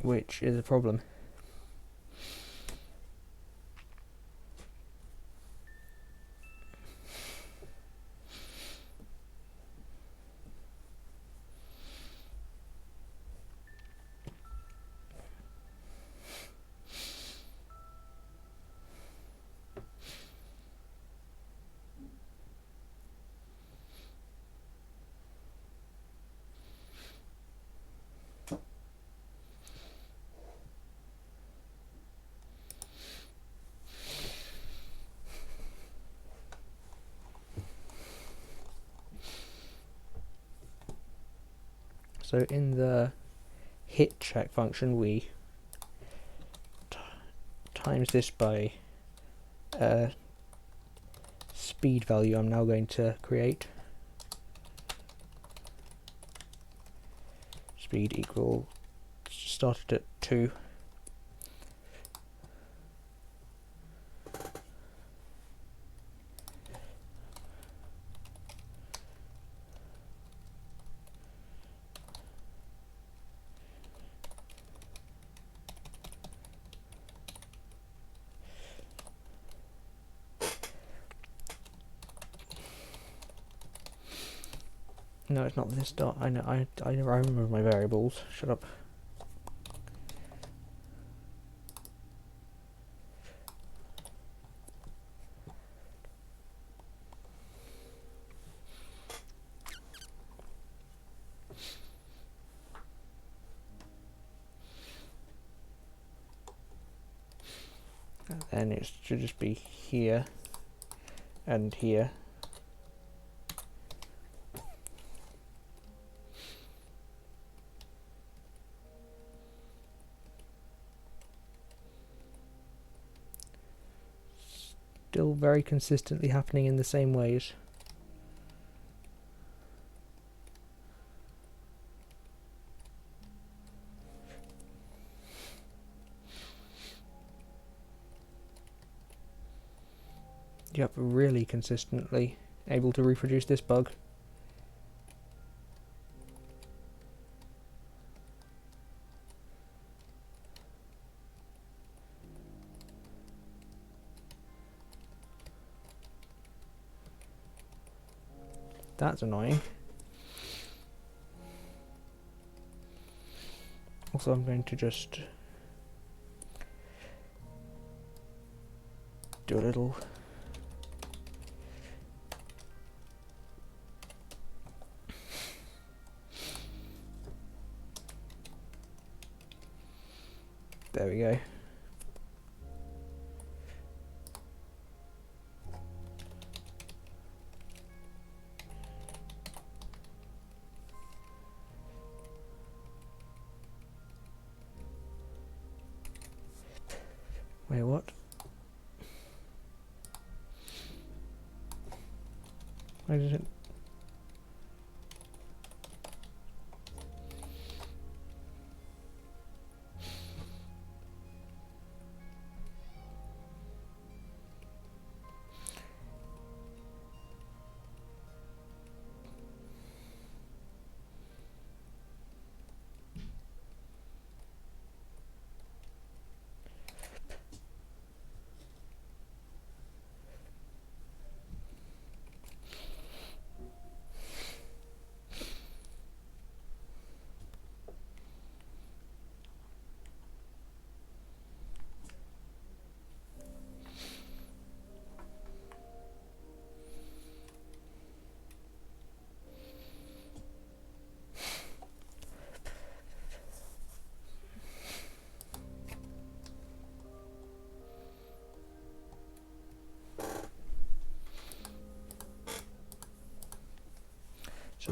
Which is a problem. So in the hit check function, we times this by a speed value I'm now going to create. Speed equal, started at 2. No, it's not this dot. I know. I remember my variables. Shut up. And then it should just be here and here. Still very consistently happening in the same ways. Yep, really consistently able to reproduce this bug. That's annoying. Also, I'm going to just do a little there we go. Wait, what? Why did it?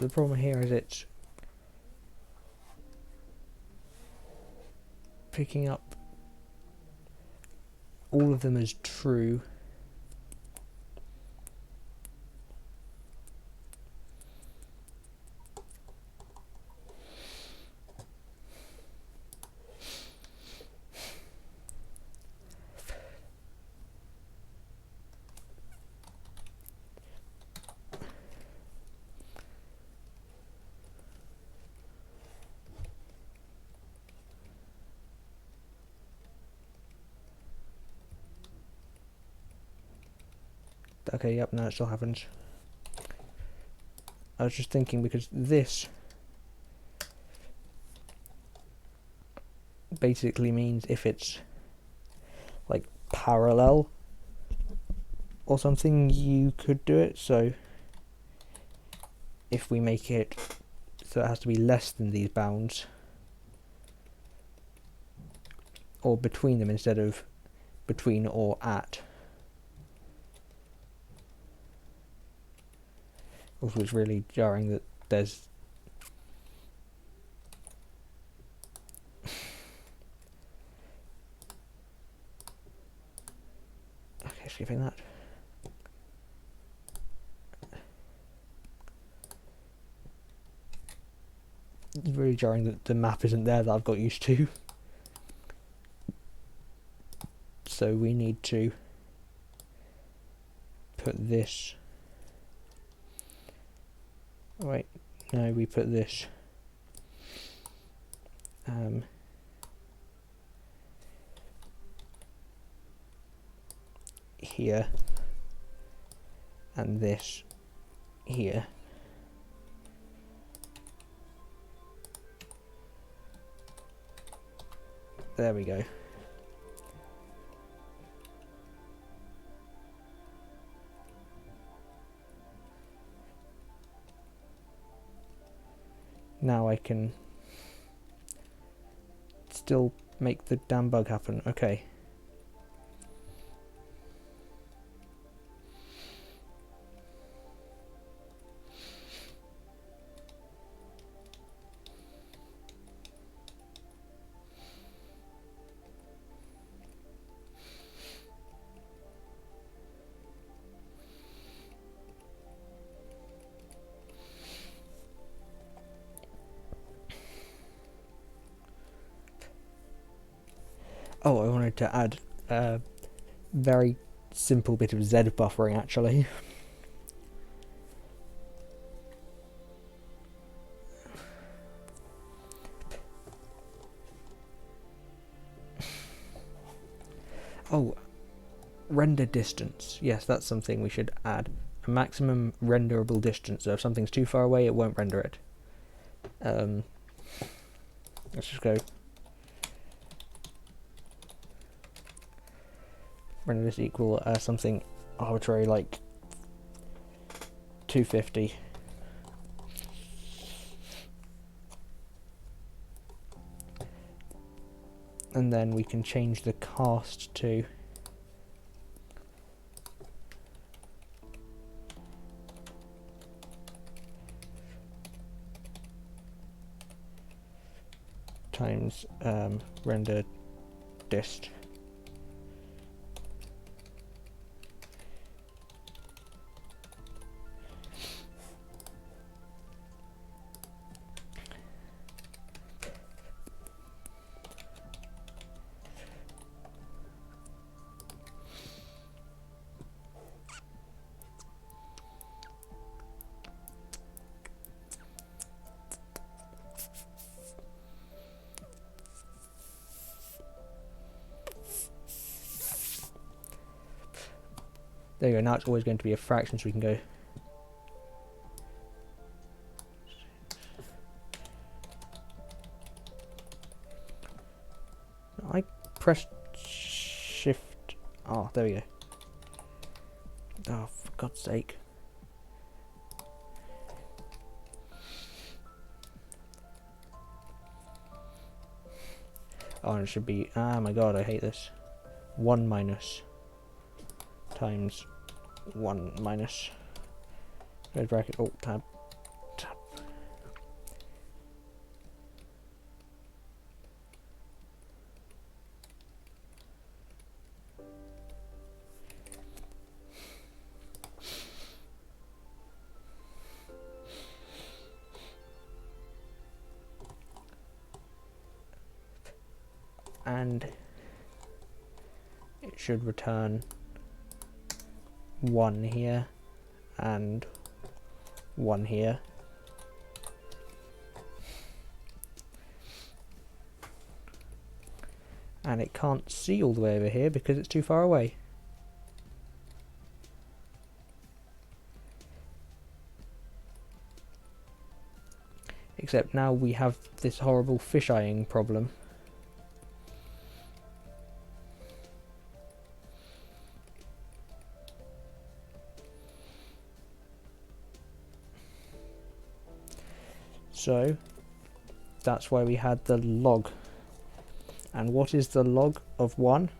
the problem here is it's picking up all of them as true. Okay, yep, no, it still happens. I was just thinking because this basically means if it's like parallel or something, you could do it. So if we make it so it has to be less than these bounds, or between them instead of between or at. Also, it's really jarring that there's okay, skipping that. It's really jarring that the map isn't there that I've got used to. So we need to put this. Wait, no, we put this here and this here. There we go. Now I can still make the damn bug happen. Okay. Oh, I wanted to add a very simple bit of Z buffering actually. Oh, render distance. Yes, that's something we should add. A maximum renderable distance. So if something's too far away, it won't render it. Let's just go. Render this equal something arbitrary like 250. And then we can change the cast to times render dist. There you go, now it's always going to be a fraction, so we can go I pressed shift. Oh, there we go. Oh, for God's sake. Oh, and it should be, ah my god, I hate this. 1 minus times 1 minus red bracket, oh, tab. and it should return 1 here and 1 here. And it can't see all the way over here because it's too far away. Except now we have this horrible fish-eyeing problem. So that's why we had the log. And what is the log of 1?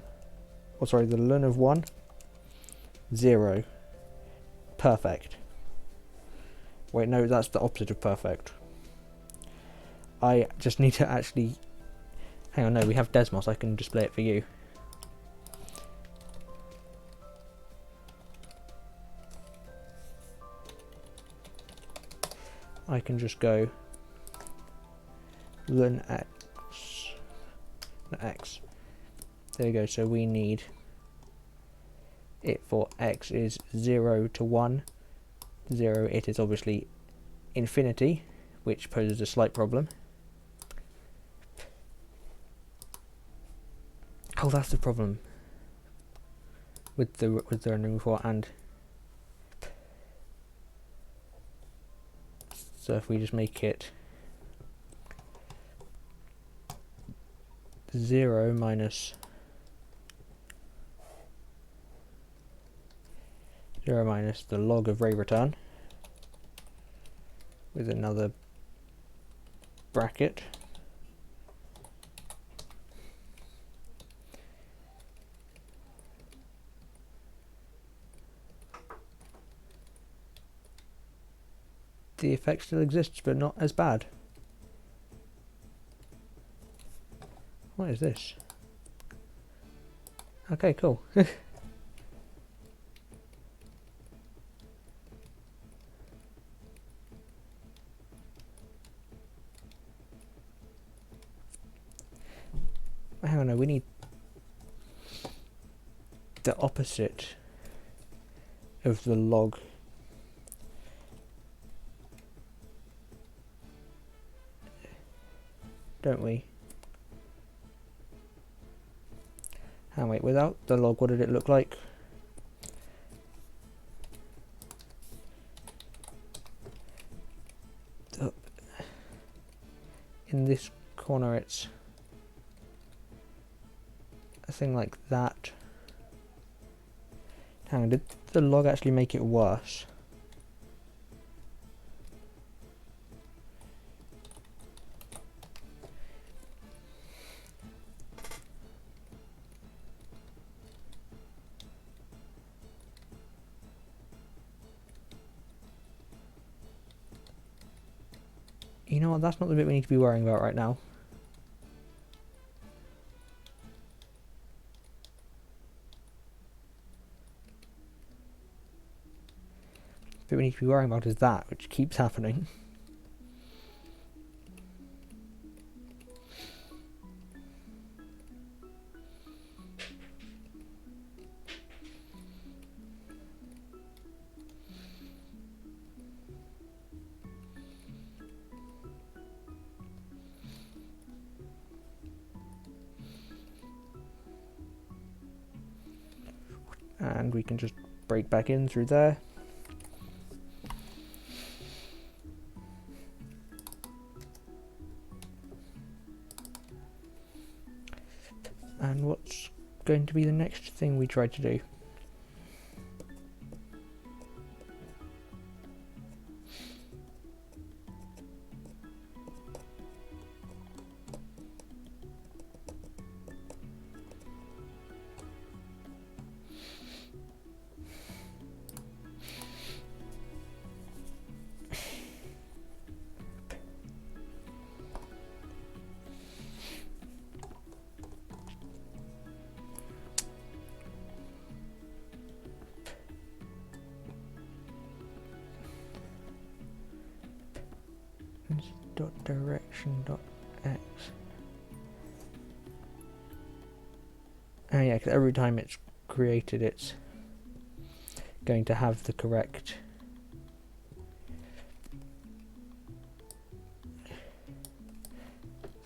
Or sorry, the ln of 1? 0. Perfect. Wait, no, that's the opposite of perfect. I just need to actually... Hang on, no, we have Desmos, I can display it for you. I can just go ln x. There you go, so we need it for x is 0 to 1. 0, it is obviously infinity, which poses a slight problem. Oh, that's the problem with the rendering before. And so if we just make it 0 minus 0 minus the log of ray return with another bracket. The effect still exists, but not as bad. What is this? Okay, cool. Hang on, no, we need the opposite of the log. Don't we? And wait, without the log, what did it look like? Up in this corner, it's a thing like that. Hang on, did the log actually make it worse? You know what, that's not the bit we need to be worrying about right now. The bit we need to be worrying about is that, which keeps happening. And we can just break back in through there. And what's going to be the next thing we try to do? Dot direction dot x. Yeah, because every time it's created, it's going to have the correct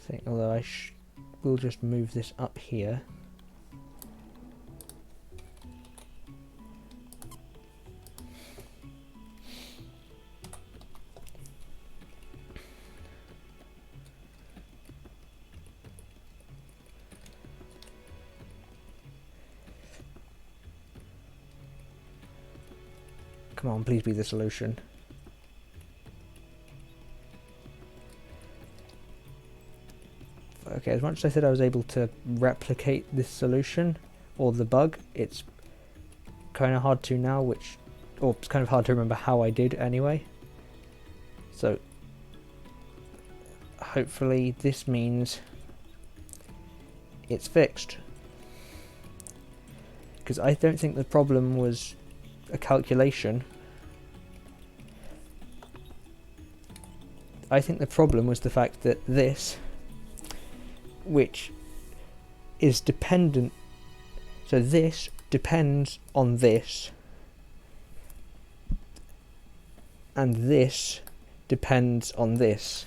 thing. Although I will just move this up here. Come on, please be the solution. Okay, as much as I said I was able to replicate this solution, or the bug, it's kind of hard to now, or it's kind of hard to remember how I did anyway. So, hopefully this means it's fixed. Because I don't think the problem was a calculation. I think the problem was the fact that this, which is dependent, so this depends on this, and this depends on this.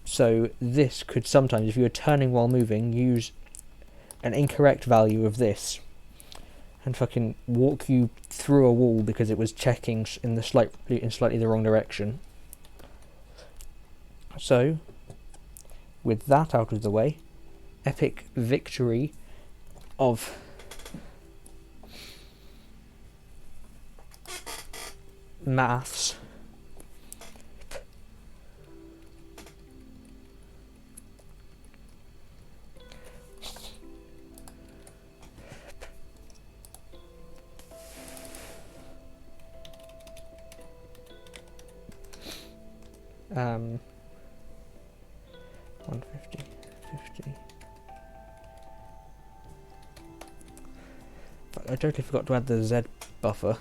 So this could sometimes, if you were turning while moving, use an incorrect value of this and fucking walk you through a wall because it was checking in slightly the wrong direction. So, with that out of the way, epic victory of maths. Um, 150, 50. Fuck, I totally forgot to add the Z buffer.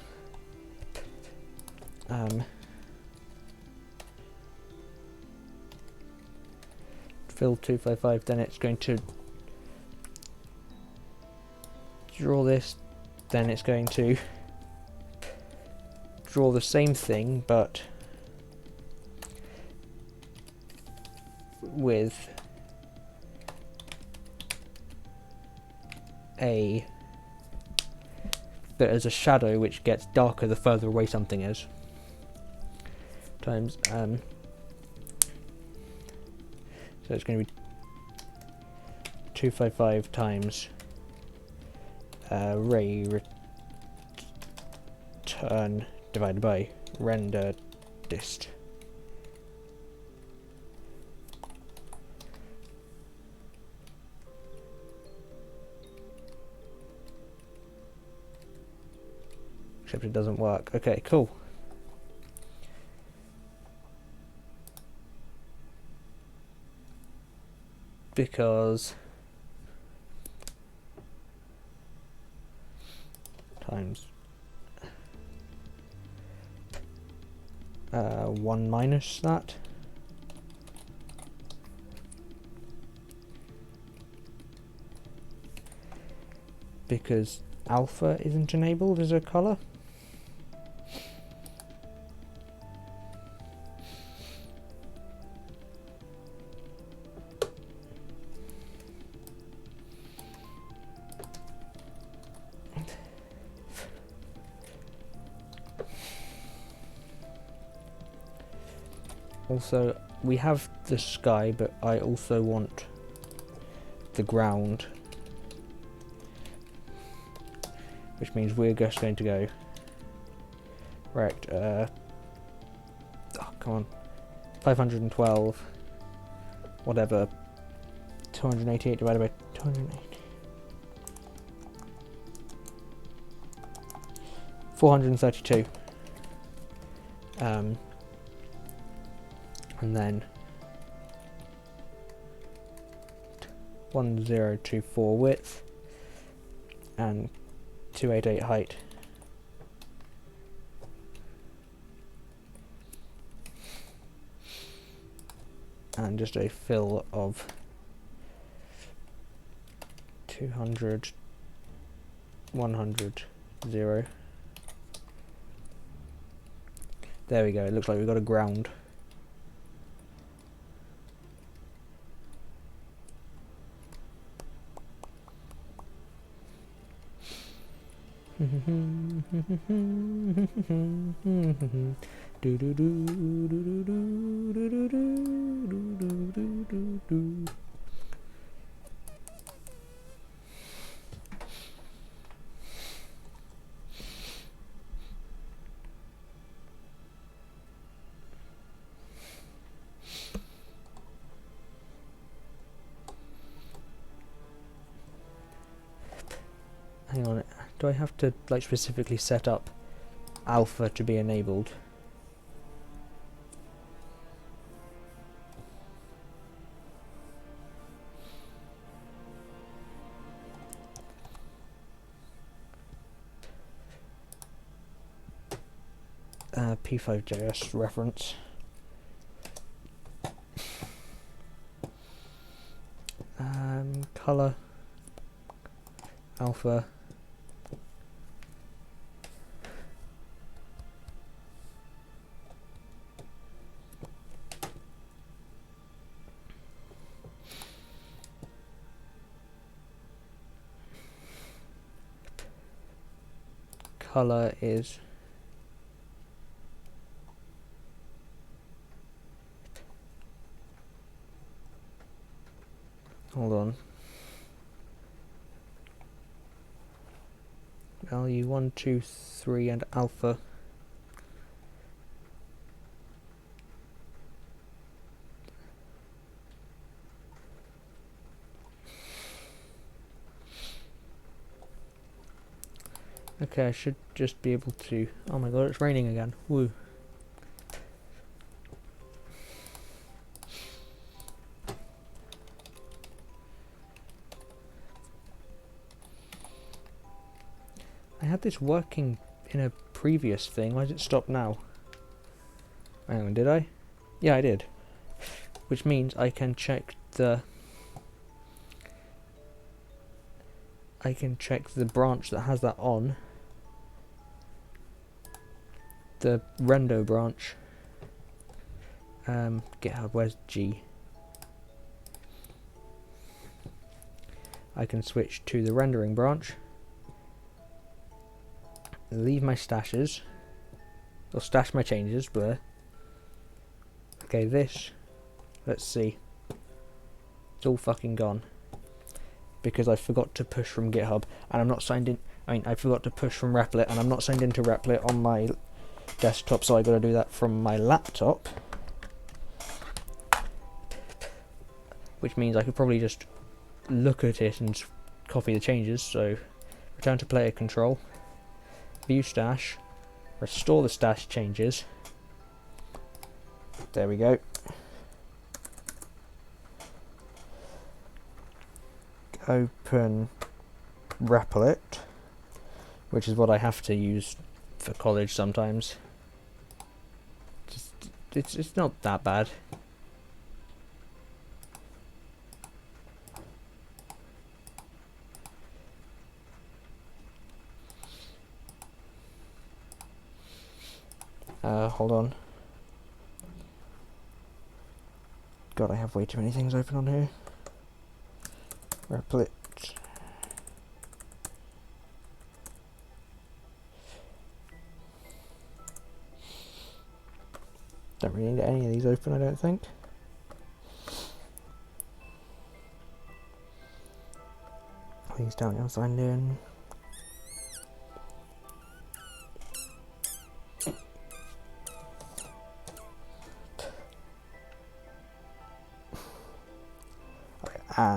Fill 255, then it's going to draw this, then it's going to draw the same thing, but with a bit as a shadow which gets darker the further away something is, times so it's going to be 255 times ray return divided by render dist. Except it doesn't work. Okay, cool. Because times 1 minus that. Because alpha isn't enabled as a color. Also, we have the sky, but I also want the ground, which means we're just going to go right. Oh, come on, 512, whatever. 288 divided by 280. 432. And then 1024 width and 288 height. And just a fill of 200, 100, 0. There we go, it looks like we've got a ground. Hang on, do I have to like specifically set up alpha to be enabled? P5JS reference. Color alpha. Color is hold on. Value 1, 2, 3 and alpha. Okay, I should just be able to... Oh my god, it's raining again. Woo. I had this working in a previous thing. Why does it stop now? Hang on, did I? Yeah, I did. Which means I can check the... I can check the branch that has that on. The rendo branch. GitHub, where's G? I can switch to the rendering branch. Leave my stashes. Or stash my changes, blur. Okay, this. Let's see. It's all fucking gone. Because I forgot to push from GitHub and I'm not signed in. I mean, I forgot to push from Replit and I'm not signed into Replit on my desktop, so I gotta do that from my laptop. Which means I could probably just look at it and copy the changes. So, return to player control, view stash, restore the stash changes. There we go. Open Replit, which is what I have to use for college sometimes. It's not that bad. Hold on. God, I have way too many things open on here. Replit. Don't really need any of these open, I don't think. Please don't get signed in.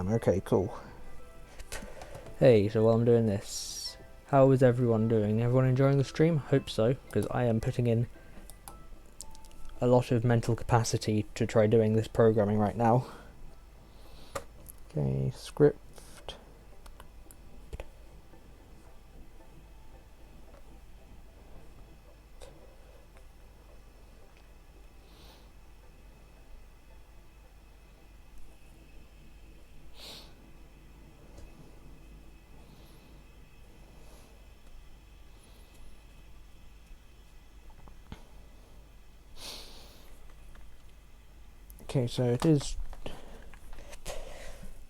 Okay, cool. Hey, so while I'm doing this, how is everyone doing? Everyone enjoying the stream? Hope so, because I am putting in a lot of mental capacity to try doing this programming right now. Okay, script. Okay, so it is...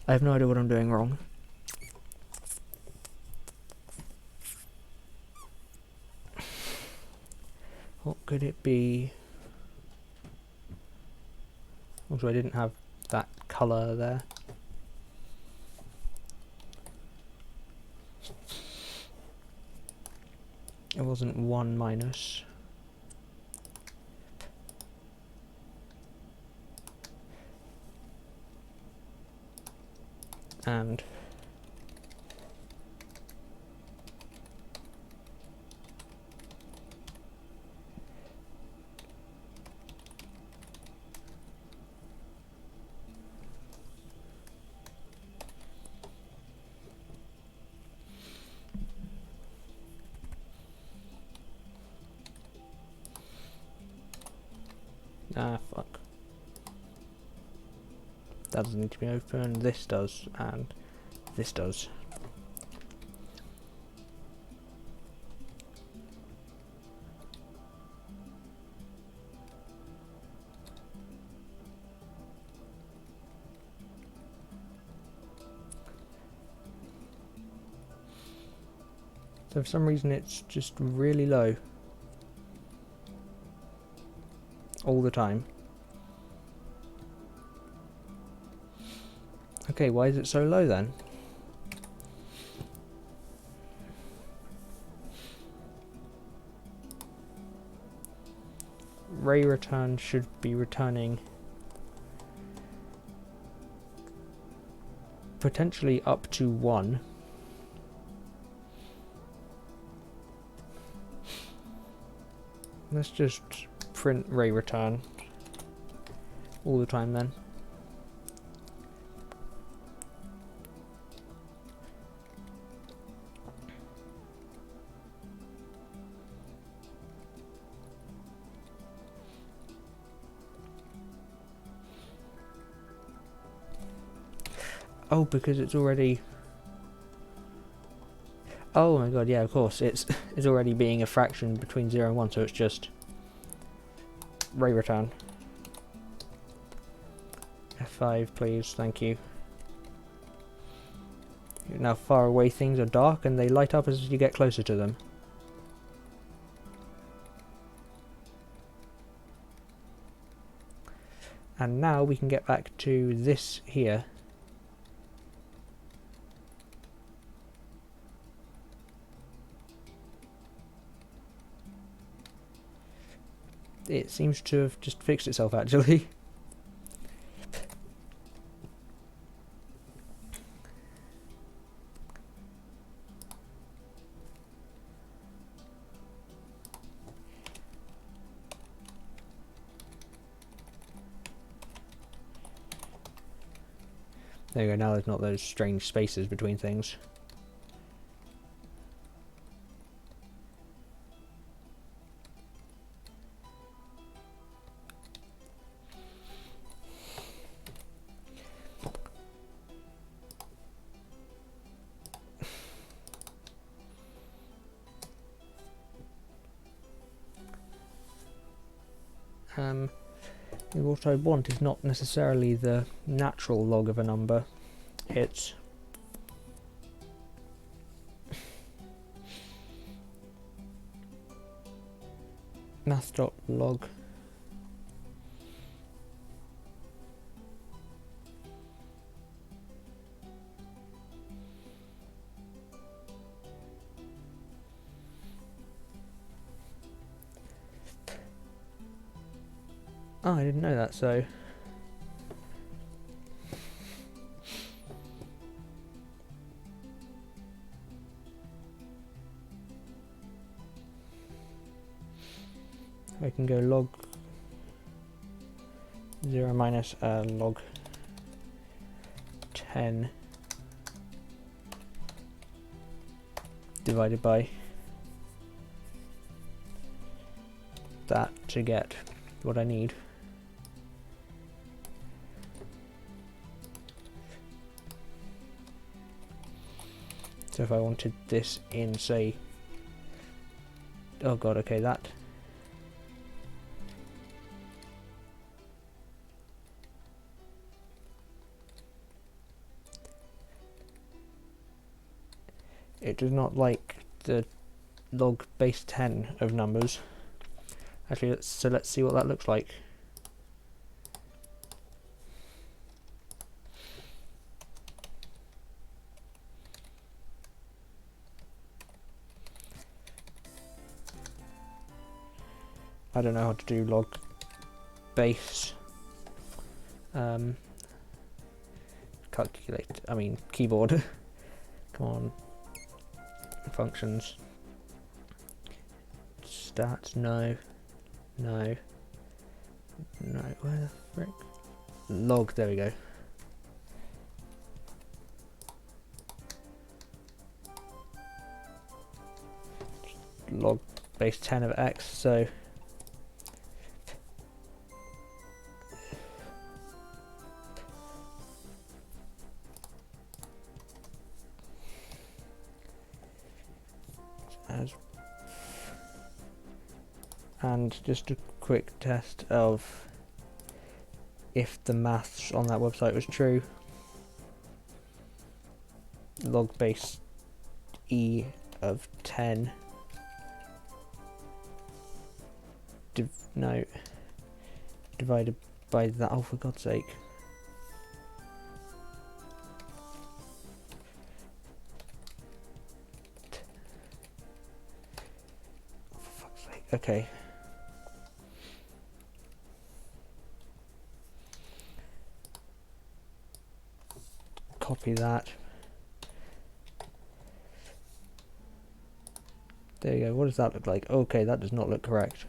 I have no idea what I'm doing wrong. What could it be? Also, I didn't have that colour there. It wasn't 1 minus. And fuck. That doesn't need to be open, this does, and this does. So for some reason it's just really low. All the time. Okay, why is it so low then? Ray return should be returning potentially up to 1. Let's just print ray return all the time then. Oh, because it's already... Oh my god, yeah, of course. It's already being a fraction between 0 and 1, so it's just ray return. F5, please, thank you. Now far away things are dark and they light up as you get closer to them. And now we can get back to this here. It seems to have just fixed itself actually. There you go, now there's not those strange spaces between things. What I want is not necessarily the natural log of a number, it's math.log . Oh, I didn't know that, so... I can go log 0 minus log 10 divided by that to get what I need. So if I wanted this in, say, oh god, okay, that. it does not like the log base 10 of numbers. Actually, let's see what that looks like. I don't know how to do log base keyboard. Come on, functions, stats, no, where the frick? Log, there we go. Log base 10 of x, so and just a quick test of if the maths on that website was true. Log base e of 10 divided by that, oh for God's sake. Oh, for fuck's sake. Okay. Copy that. There you go. What does that look like? Okay, that does not look correct.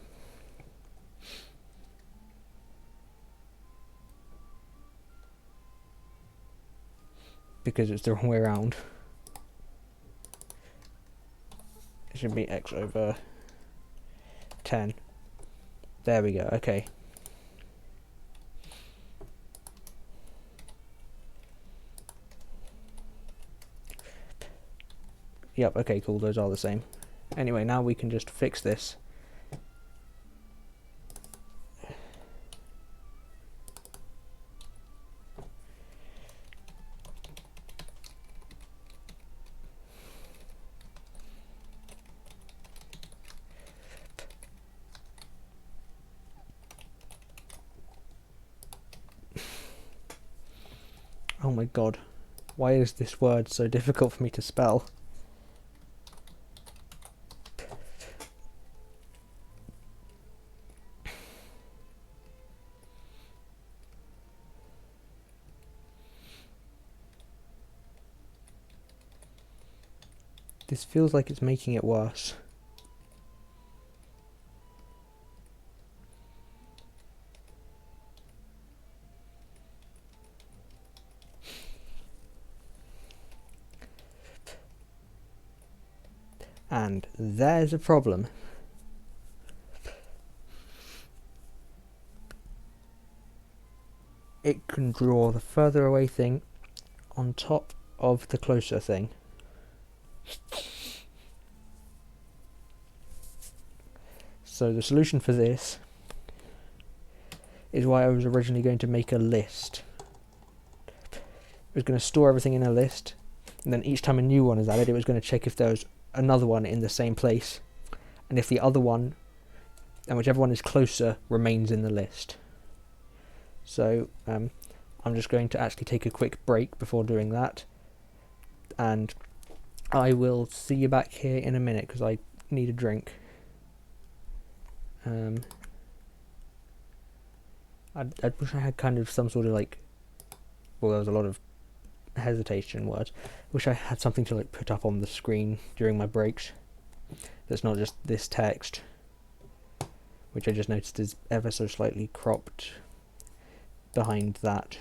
Because it's the wrong way around. It should be x over 10. There we go. Okay. Yep, okay, cool, those are the same. Anyway, now we can just fix this. Oh my god, why is this word so difficult for me to spell? This feels like it's making it worse. And there's a problem. It can draw the further away thing on top of the closer thing. So the solution for this is why I was originally going to make a list. I was going to store everything in a list, and then each time a new one is added, it was going to check if there was another one in the same place, and if the other one, and whichever one is closer, remains in the list. So I'm just going to actually take a quick break before doing that, and I will see you back here in a minute because I need a drink. I wish I had kind of some sort of like, well, there was a lot of hesitation words. Wish I had something to like put up on the screen during my breaks that's not just this text, which I just noticed is ever so slightly cropped behind that.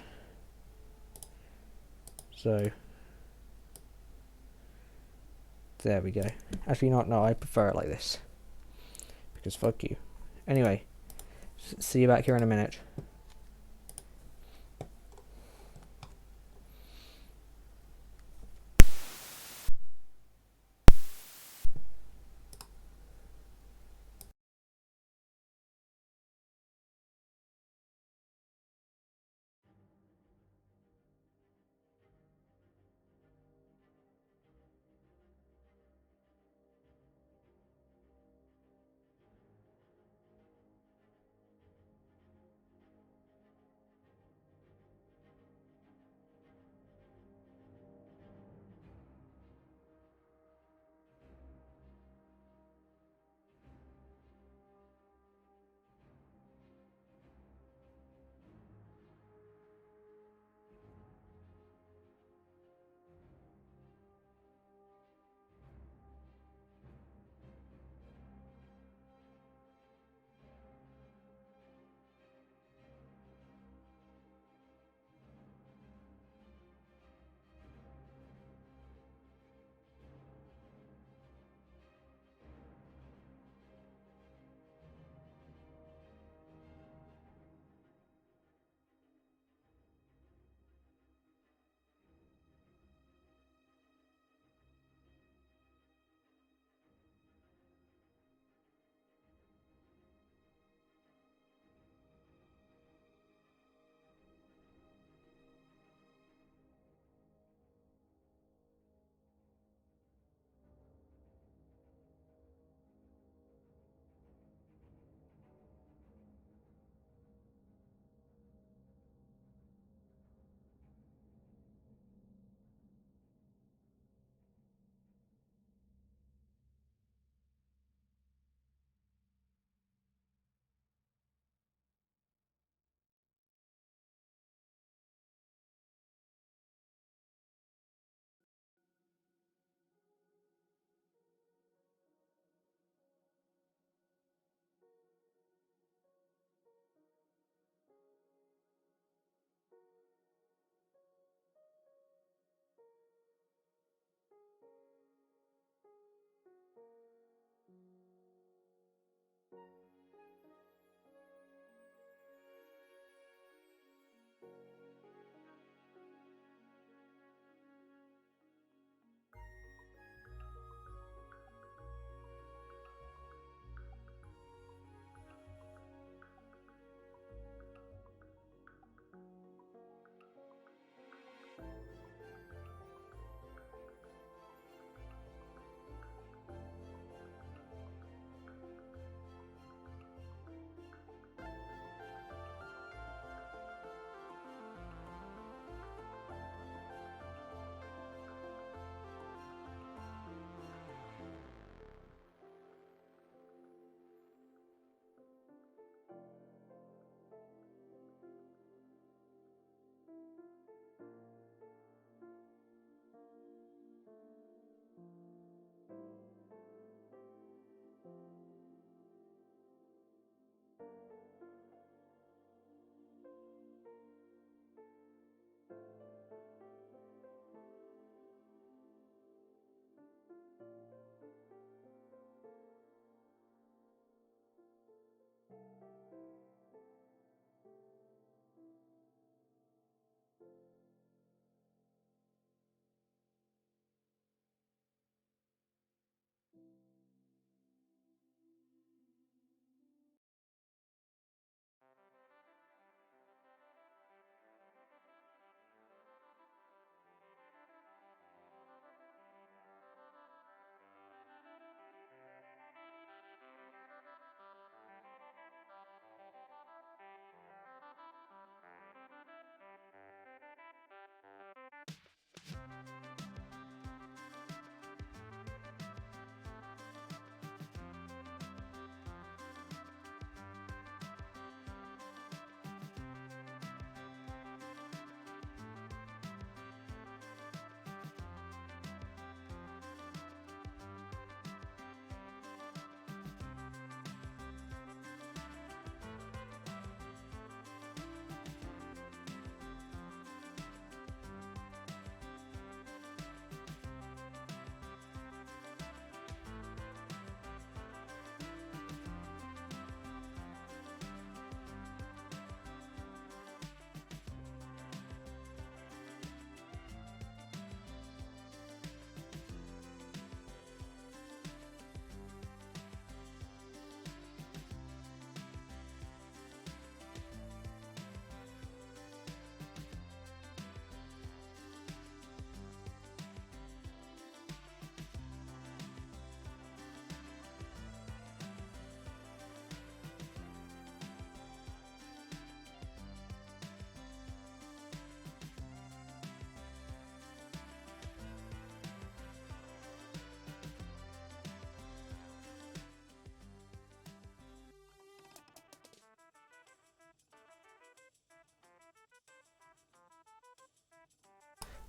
So there we go. Actually not, no, I prefer it like this because fuck you. Anyway, see you back here in a minute.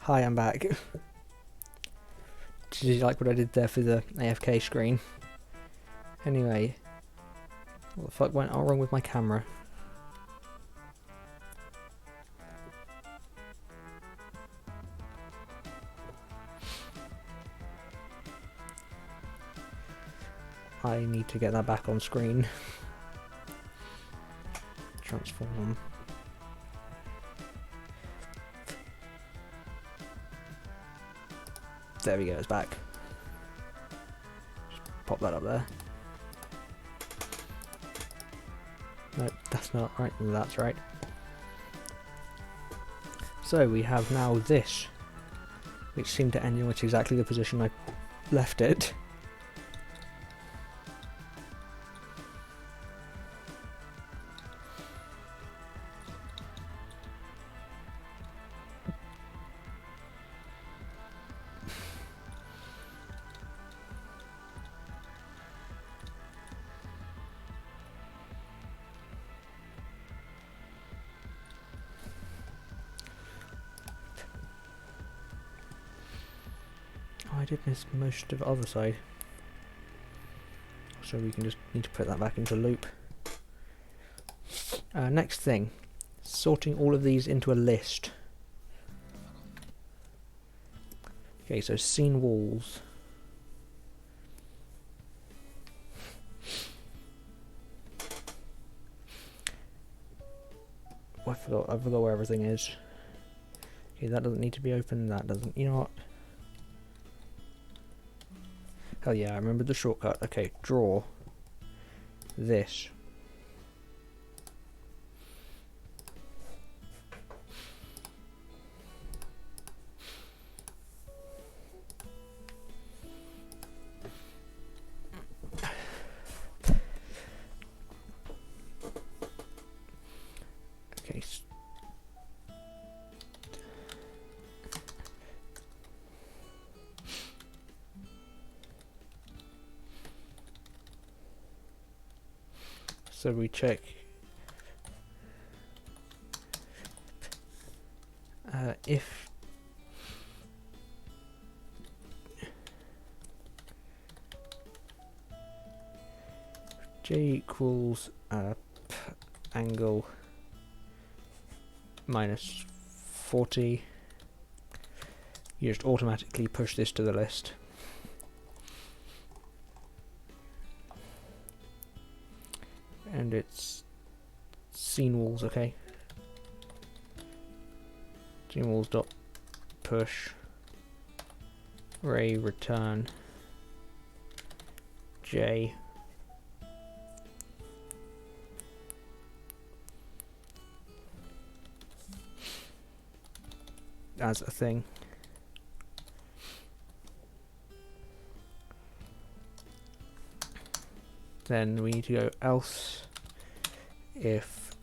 Hi, I'm back. Did you like what I did there for the AFK screen? Anyway, what the fuck went wrong with my camera? I need to get that back on screen. Transform. There we go, it's back. Just pop that up there. Nope, that's not right. That's right. So we have now this, which seemed to end in which exactly the position I left it. I did miss most of the other side, so we can just need to put that back into loop. Next thing, sorting all of these into a list. Okay, so scene walls. I forgot where everything is. Okay, that doesn't need to be open, that doesn't. You know what? Hell yeah, I remember the shortcut. Okay, draw this. Okay. So we check if J equals angle minus 40, you just automatically push this to the list. And it's scene walls, okay. Scene walls dot push ray return J as a thing. Then we need to go else if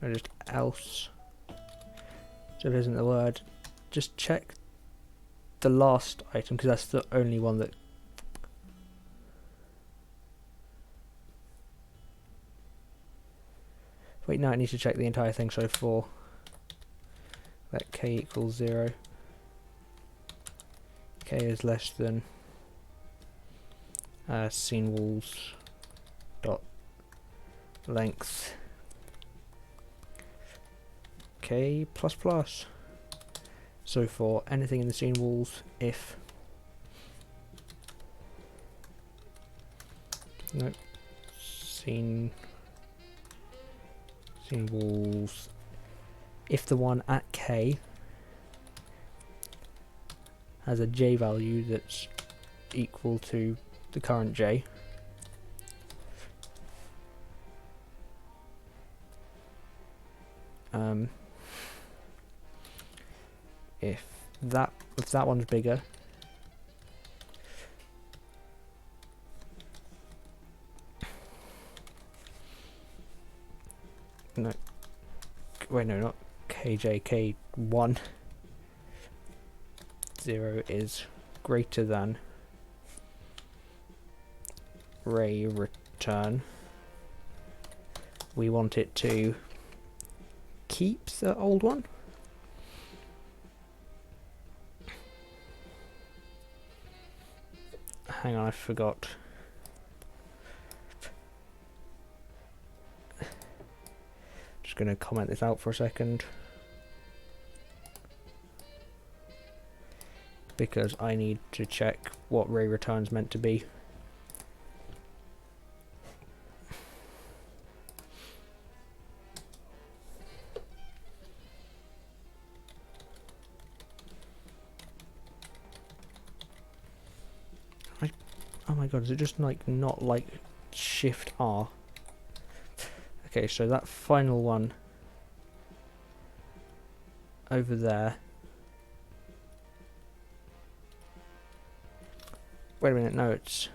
or just else, so it isn't the word, just check the last item because that's the only one that wait, no, I need to check the entire thing. So for let k equals 0, k is less than scene walls dot length k plus plus. So for anything in the scene walls, if no scene walls, if the one at k has a j value that's equal to the current j, if that one's bigger, no, wait, no, not kj, k1, 0 is greater than ray return, we want it to keep the old one. Hang on, I forgot. Just going to comment this out for a second because I need to check what ray return's meant to be. Oh my god, is it just like not like Shift R? Okay, so that final one over there. Wait a minute, no, it's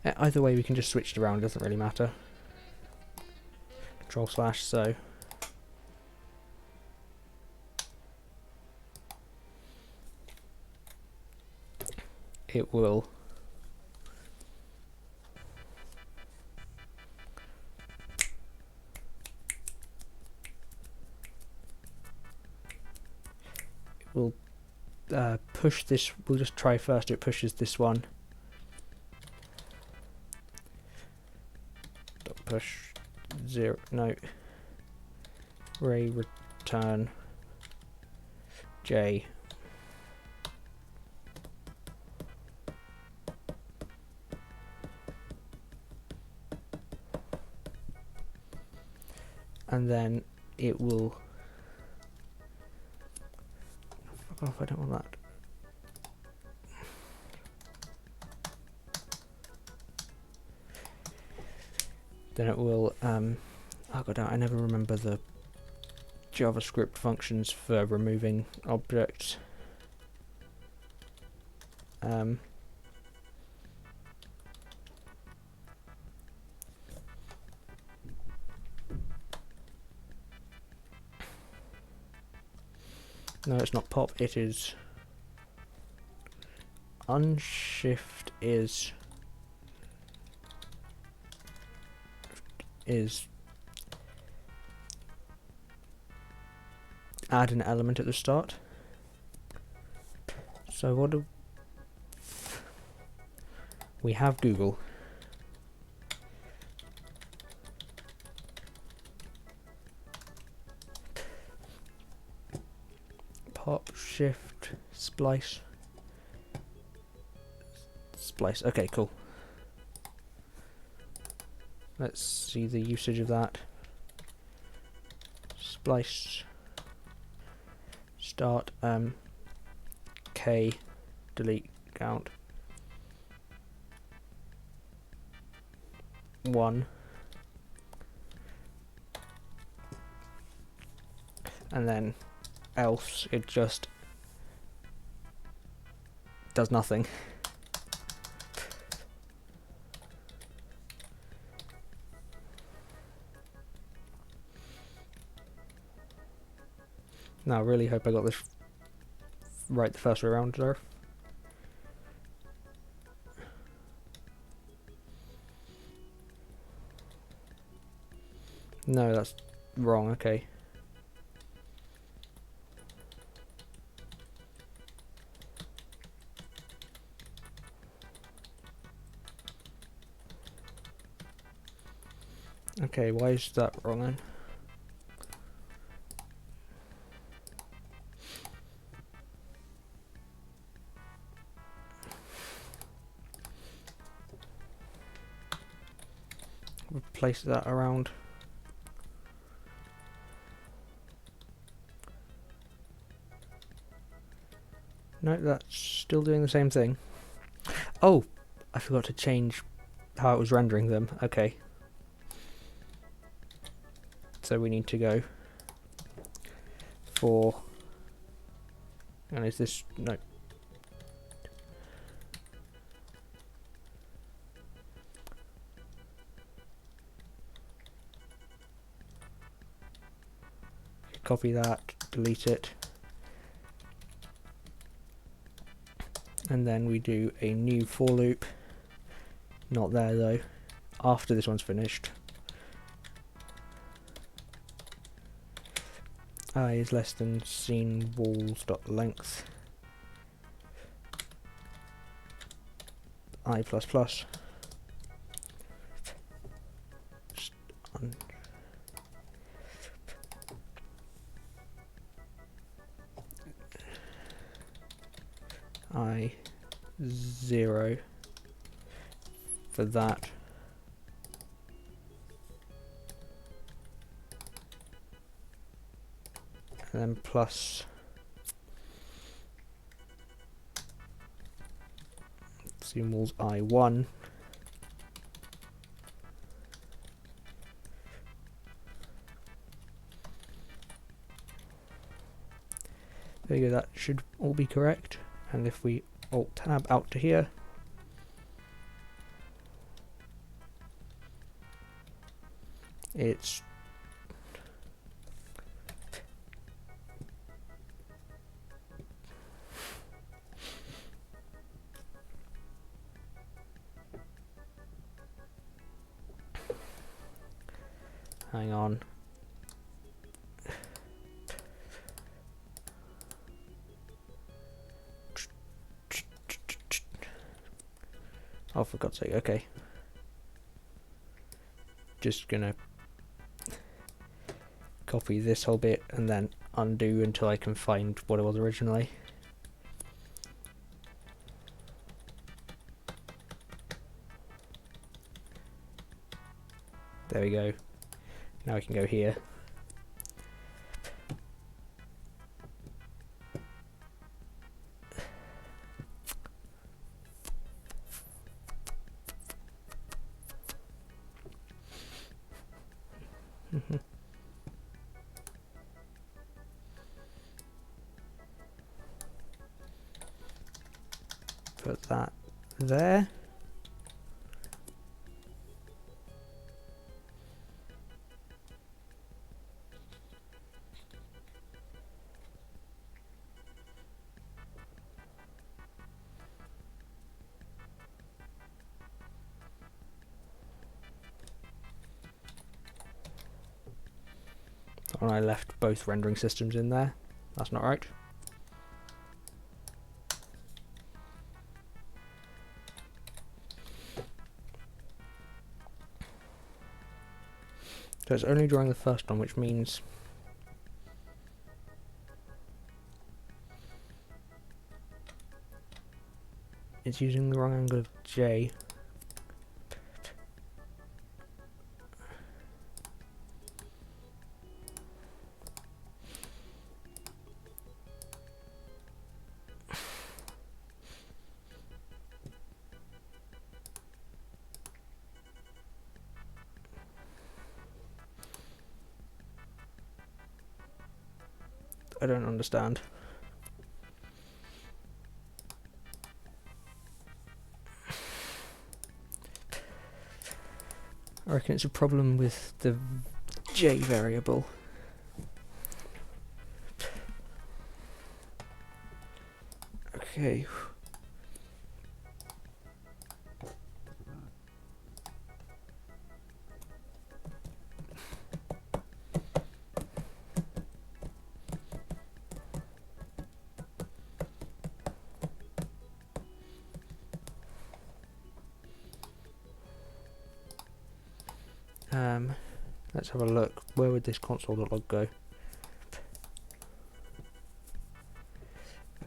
either way we can just switch it around, doesn't really matter. Control slash, so it will push this. We'll just try first. It pushes this one. Dot push 0. No. Ray return J. and then it will. Fuck off! I don't want that. Then it will. Oh god, I never remember the JavaScript functions for removing objects. No, it's not pop, it is unshift is add an element at the start. So what do we have? Google. Pop, shift, splice. Splice. Okay, cool. Let's see the usage of that. Splice. Start. K. Delete count. 1. And then else it just does nothing. Now I really hope I got this right the first way around there. No, that's wrong, okay. Okay, why is that wrong then? Replace that around. No, that's still doing the same thing. Oh, I forgot to change how it was rendering them. Okay. So we need to go for, and is this, no. Copy that, delete it. And then we do a new for loop. Not there though. After this one's finished. I is less than scene walls.length. I plus plus. I 0 for that. And then plus symbols I1. There you go, that should all be correct. And if we Alt Tab out to here, it's hang on. Oh, for God's sake, okay. Just gonna copy this whole bit and then undo until I can find what it was originally. There we go. Now we can go here. put that there. And I left both rendering systems in there. That's not right. So it's only drawing the first one, which means it's using the wrong angle of J. I don't understand. I reckon it's a problem with the J variable. Okay. Let's have a look. Where would this console.log go?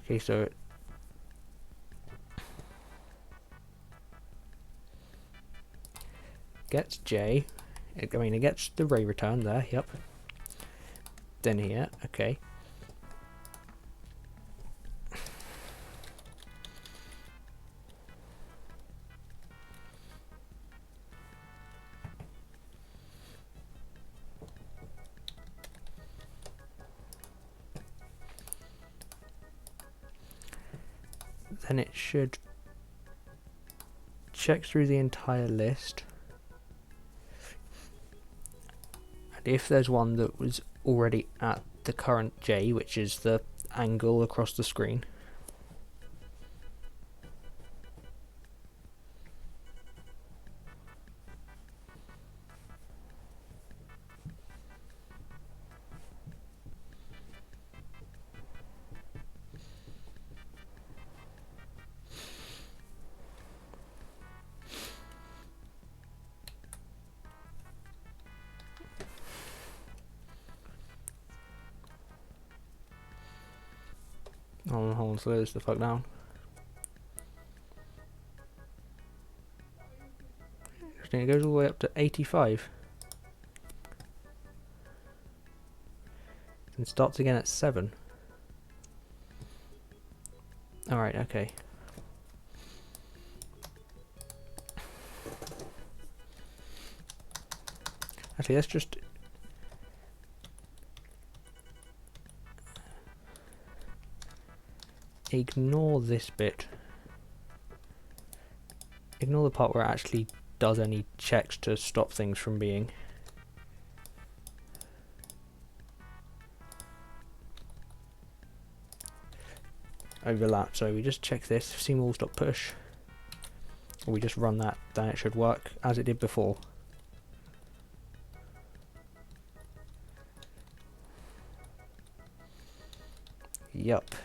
Okay, so it gets J. It gets the array return there, yep. Then here, okay. Then it should check through the entire list, and if there's one that was already at the current J, which is the angle across the screen, hold on, slow this the fuck down. It goes all the way up to 85. And starts again at 7. Alright, okay. Actually, let's just ignore this bit. Ignore the part where it actually does any checks to stop things from being overlapped. So we just check this, cmall.push. Or we just run that, then it should work as it did before. Yup.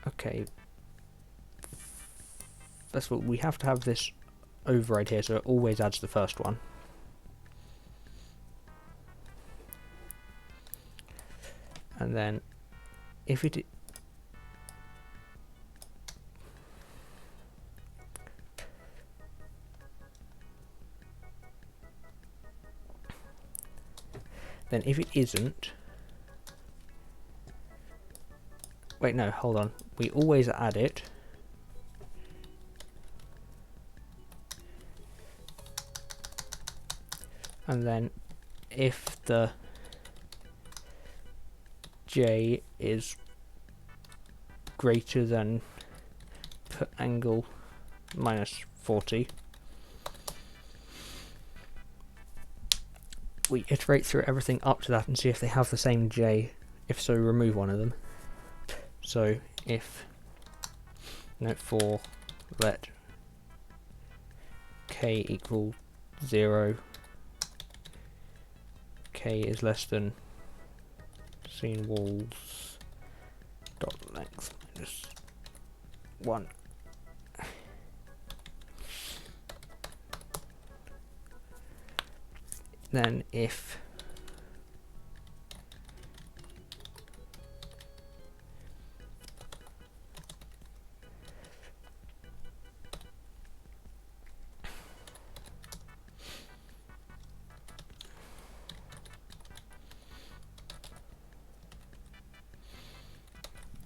Okay. That's what we have to have this override here, so it always adds the first one. And then if it then if it isn't, wait, no, hold on, we always add it, and then if the J is greater than per angle minus 40, we iterate through everything up to that and see if they have the same J. If so, remove one of them. So if, no, for let k equal 0, k is less than scene walls dot length minus 1. Then if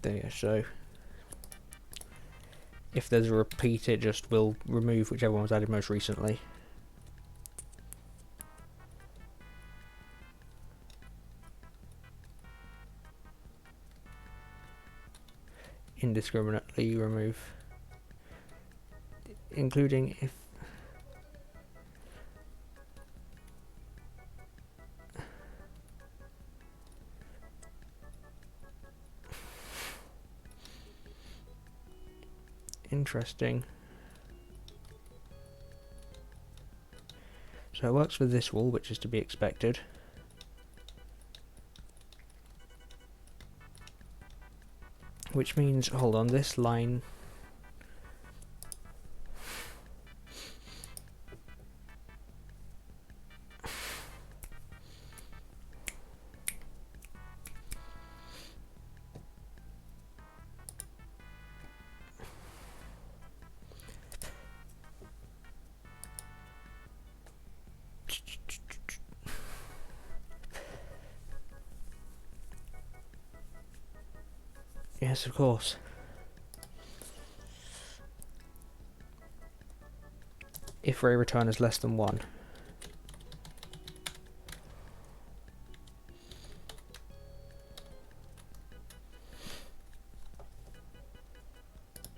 there, so if there's a repeat, it just will remove whichever one was added most recently. Indiscriminately remove, including if interesting. So it works for this wall, which is to be expected. Which means, hold on, this line yes, of course. If ray return is less than 1.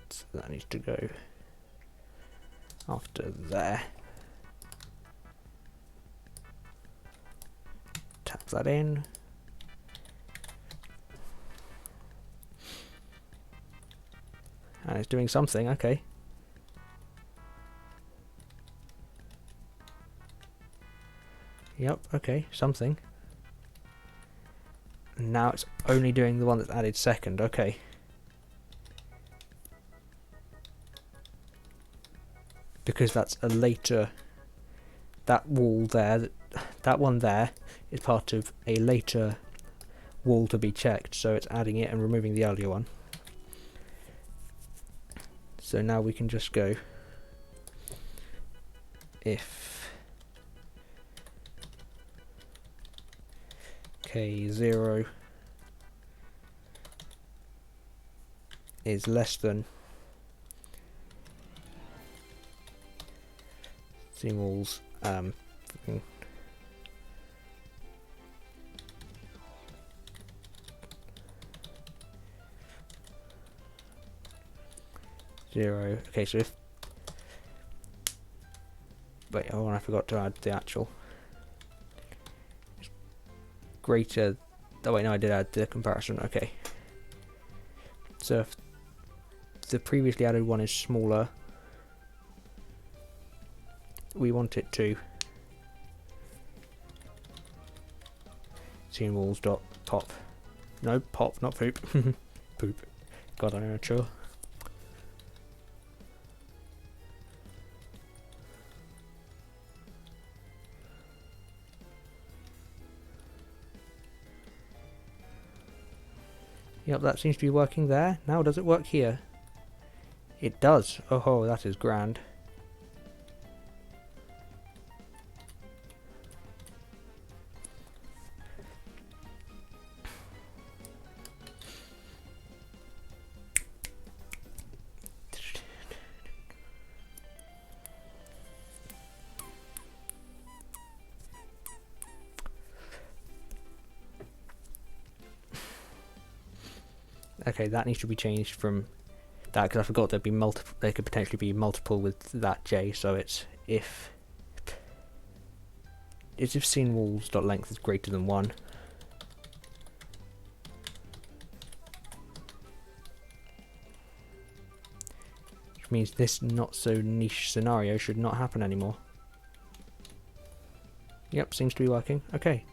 So that needs to go after there. Tap that in. And it's doing something, okay. Yep, okay, something. Now it's only doing the one that's added second, okay. Because that's a later, that wall there, that one there is part of a later wall to be checked, so it's adding it and removing the earlier one. So now we can just go if k0 is less than singles 0. Okay, so if wait, oh, I forgot to add the actual greater. Oh wait, no, I did add the comparison. Okay, so if the previously added one is smaller, we want it to scene walls dot top. No, pop, not poop. Poop. God, I'm immature. Yep, that seems to be working there. Now, does it work here? It does. Oh, that is grand. Okay, that needs to be changed from that, because I forgot there'd be multiple. There could potentially be multiple with that J. So it's if scene walls dot length is greater than 1. Which means this not so niche scenario should not happen anymore. Yep, seems to be working. Okay.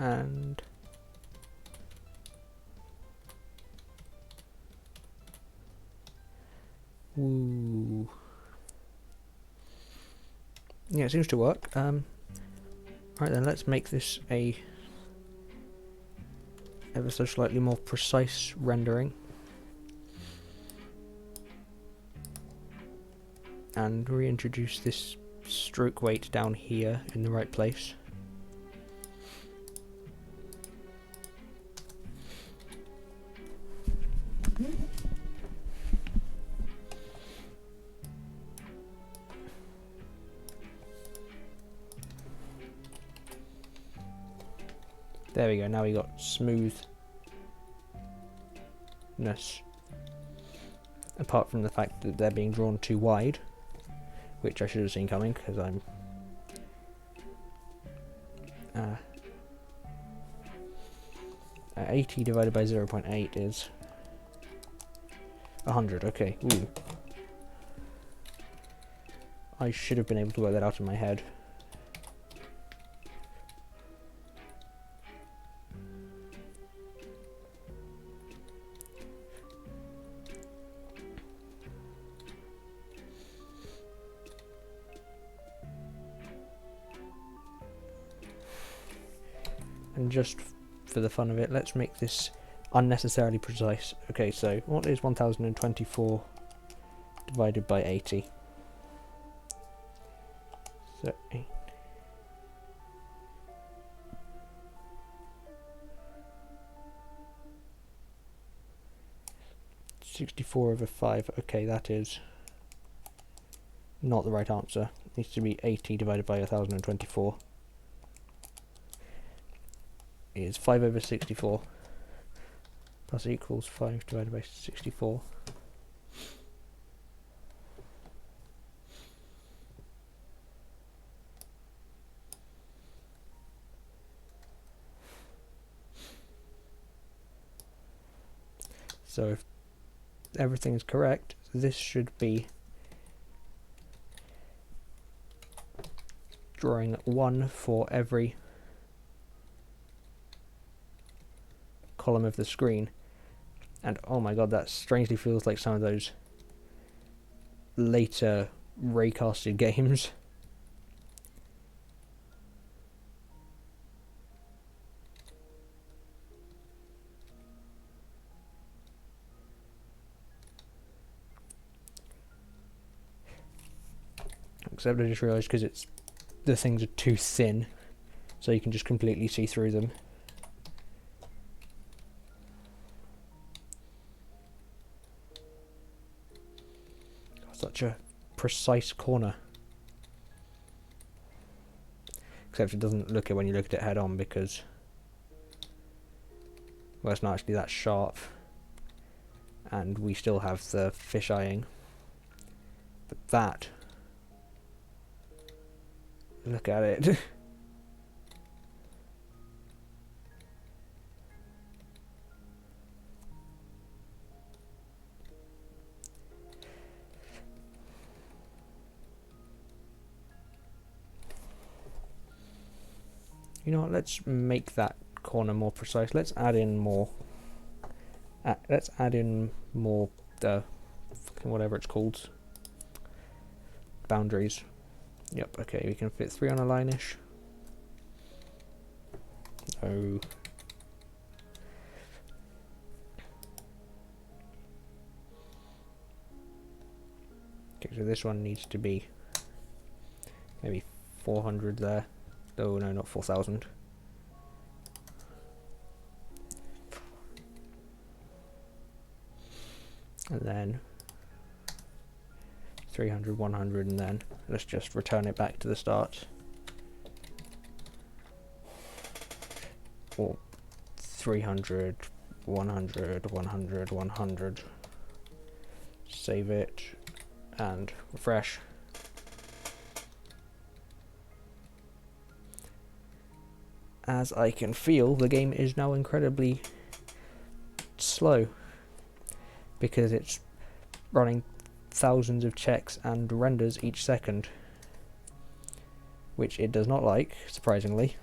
And woo. Yeah, it seems to work. Right then, let's make this a ever so slightly more precise rendering. And reintroduce this stroke weight down here in the right place. There we go, now we got smoothness. Apart from the fact that they're being drawn too wide, which I should have seen coming because I'm 80 divided by 0.8 is 100, okay. Ooh. I should have been able to work that out in my head. And just for the fun of it, let's make this unnecessarily precise. Okay, so what is 1024 divided by 80? So 8. (64/5). Okay, that is not the right answer. It needs to be 80 divided by 1024. Is 5/64 plus equals 5 divided by 64. So if everything is correct, this should be drawing 1 for every column of the screen. And oh my god, that strangely feels like some of those later raycasted games. Except I just realised because the things are too thin, so you can just completely see through them. Such a precise corner. Except it doesn't look it when you look at it head on, because well, it's not actually that sharp, and we still have the fish-eyeing. But that, look at it. You know what, let's make that corner more precise. Let's add in more. Let's add in more, whatever it's called. Boundaries. Yep, okay, we can fit 3 on a line-ish. Oh. Okay, so this one needs to be maybe 400 there. Oh no, not 4,000. And then 300, 100, and then let's just return it back to the start. Or 300, 100, 100, 100. Save it and refresh. As I can feel, the game is now incredibly slow because it's running thousands of checks and renders each second, which it does not like, surprisingly.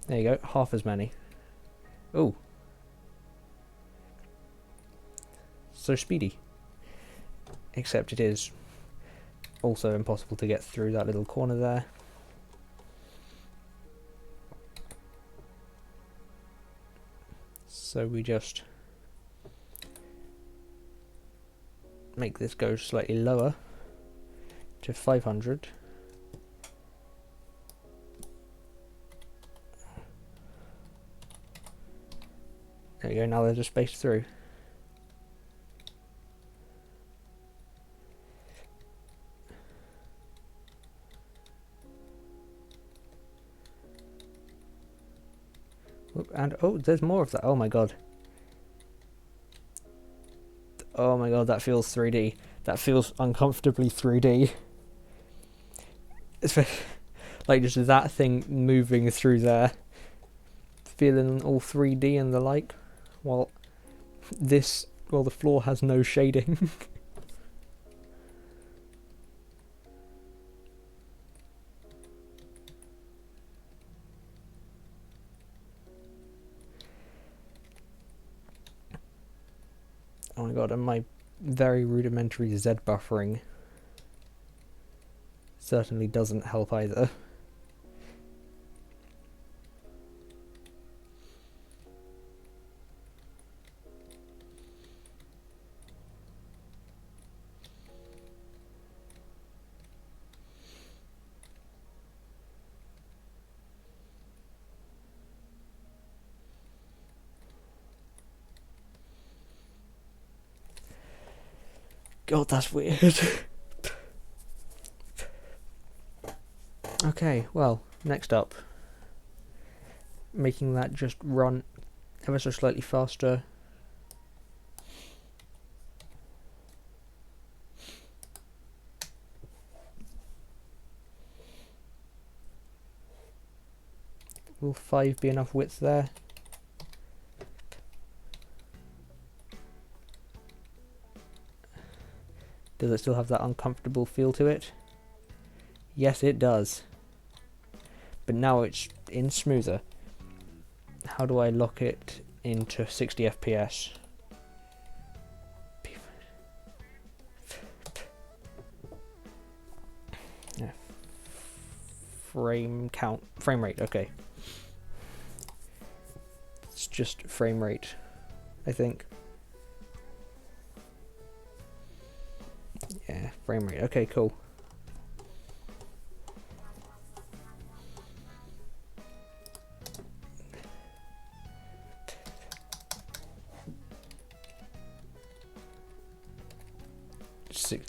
There you go, half as many. Oh, so speedy. Except it is also impossible to get through that little corner there. So we just make this go slightly lower to 500. There you go, now there's a space through. And oh, there's more of that. Oh my god. Oh my god, that feels 3D. That feels uncomfortably 3D. It's like just that thing moving through there. Feeling all 3D and the like. While the floor has no shading. Oh my god, and my very rudimentary Z buffering certainly doesn't help either. God, that's weird. Okay, well, next up. Making that just run ever so slightly faster. Will 5 be enough width there? Does it still have that uncomfortable feel to it? Yes, it does. But now it's in smoother. How do I lock it into 60 FPS? Yeah. Frame rate, okay. It's just frame rate, I think. Yeah, frame rate, okay, cool.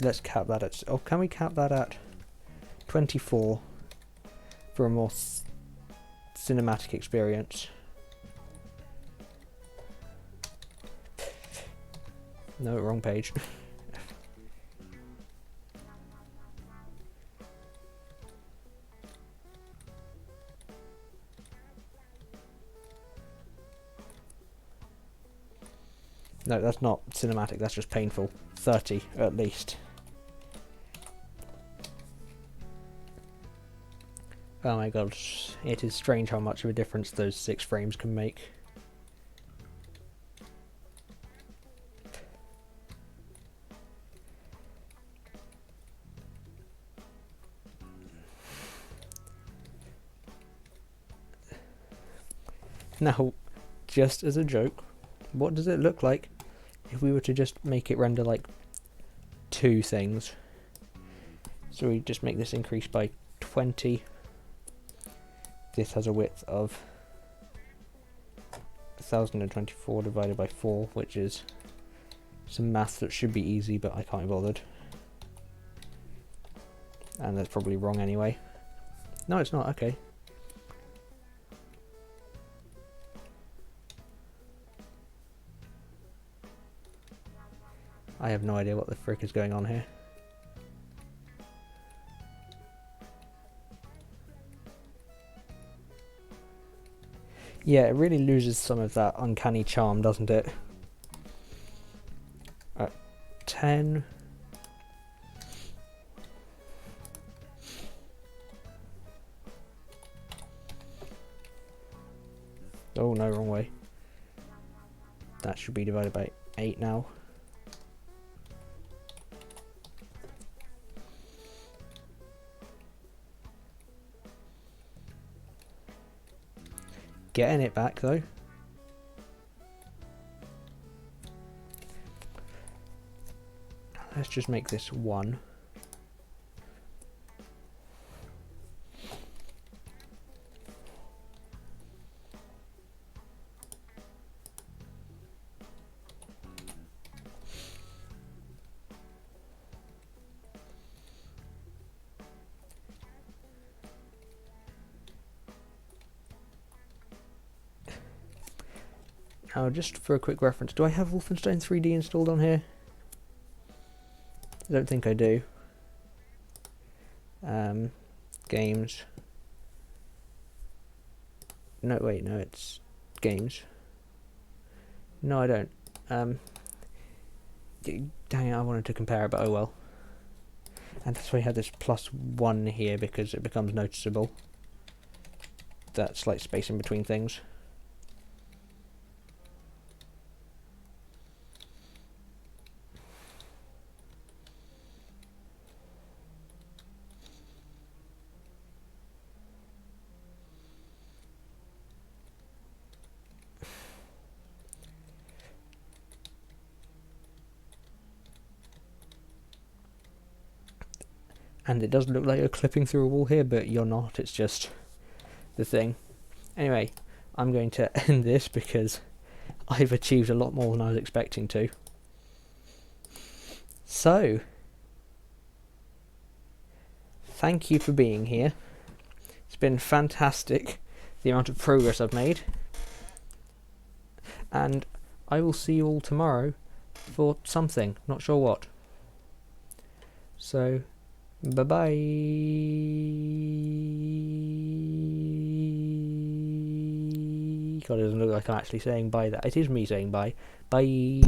Let's cap that at, oh, can we cap that at 24 for a more cinematic experience? No, wrong page. No, that's not cinematic, that's just painful. 30 at least. Oh my god, it is strange how much of a difference those 6 frames can make. Now, just as a joke, what does it look like if we were to just make it render like 2 things? So we just make this increase by 20. This has a width of 1024 divided by 4, which is some math that should be easy, but I can't be bothered. And that's probably wrong anyway. No, it's not. Okay. I have no idea what the frick is going on here. Yeah, it really loses some of that uncanny charm, doesn't it? 10. Oh no, wrong way. That should be divided by 8 now. Getting it back though. Let's just make this 1. Now, just for a quick reference, do I have Wolfenstein 3D installed on here? I don't think I do. Games. No, wait, no, it's games. No, I don't. Dang it, I wanted to compare it, but oh well. And that's why I had this +1 here, because it becomes noticeable. That slight space in between things. And it does look like you're clipping through a wall here, but you're not, it's just the thing. Anyway, I'm going to end this because I've achieved a lot more than I was expecting to. So, thank you for being here. It's been fantastic, the amount of progress I've made. And I will see you all tomorrow for something, not sure what. So, bye-bye. God, it doesn't look like I'm actually saying bye. That it is me saying bye. Bye.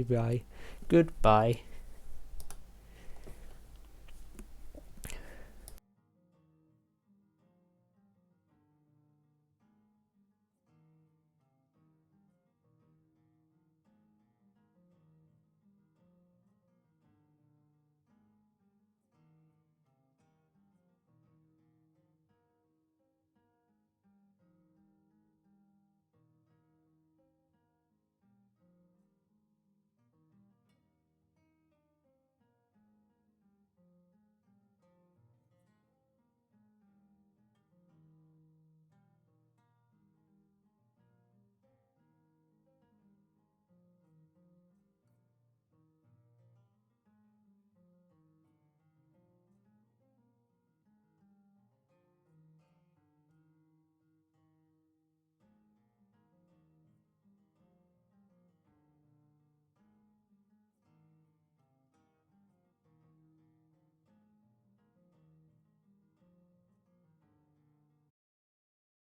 Bye. Goodbye.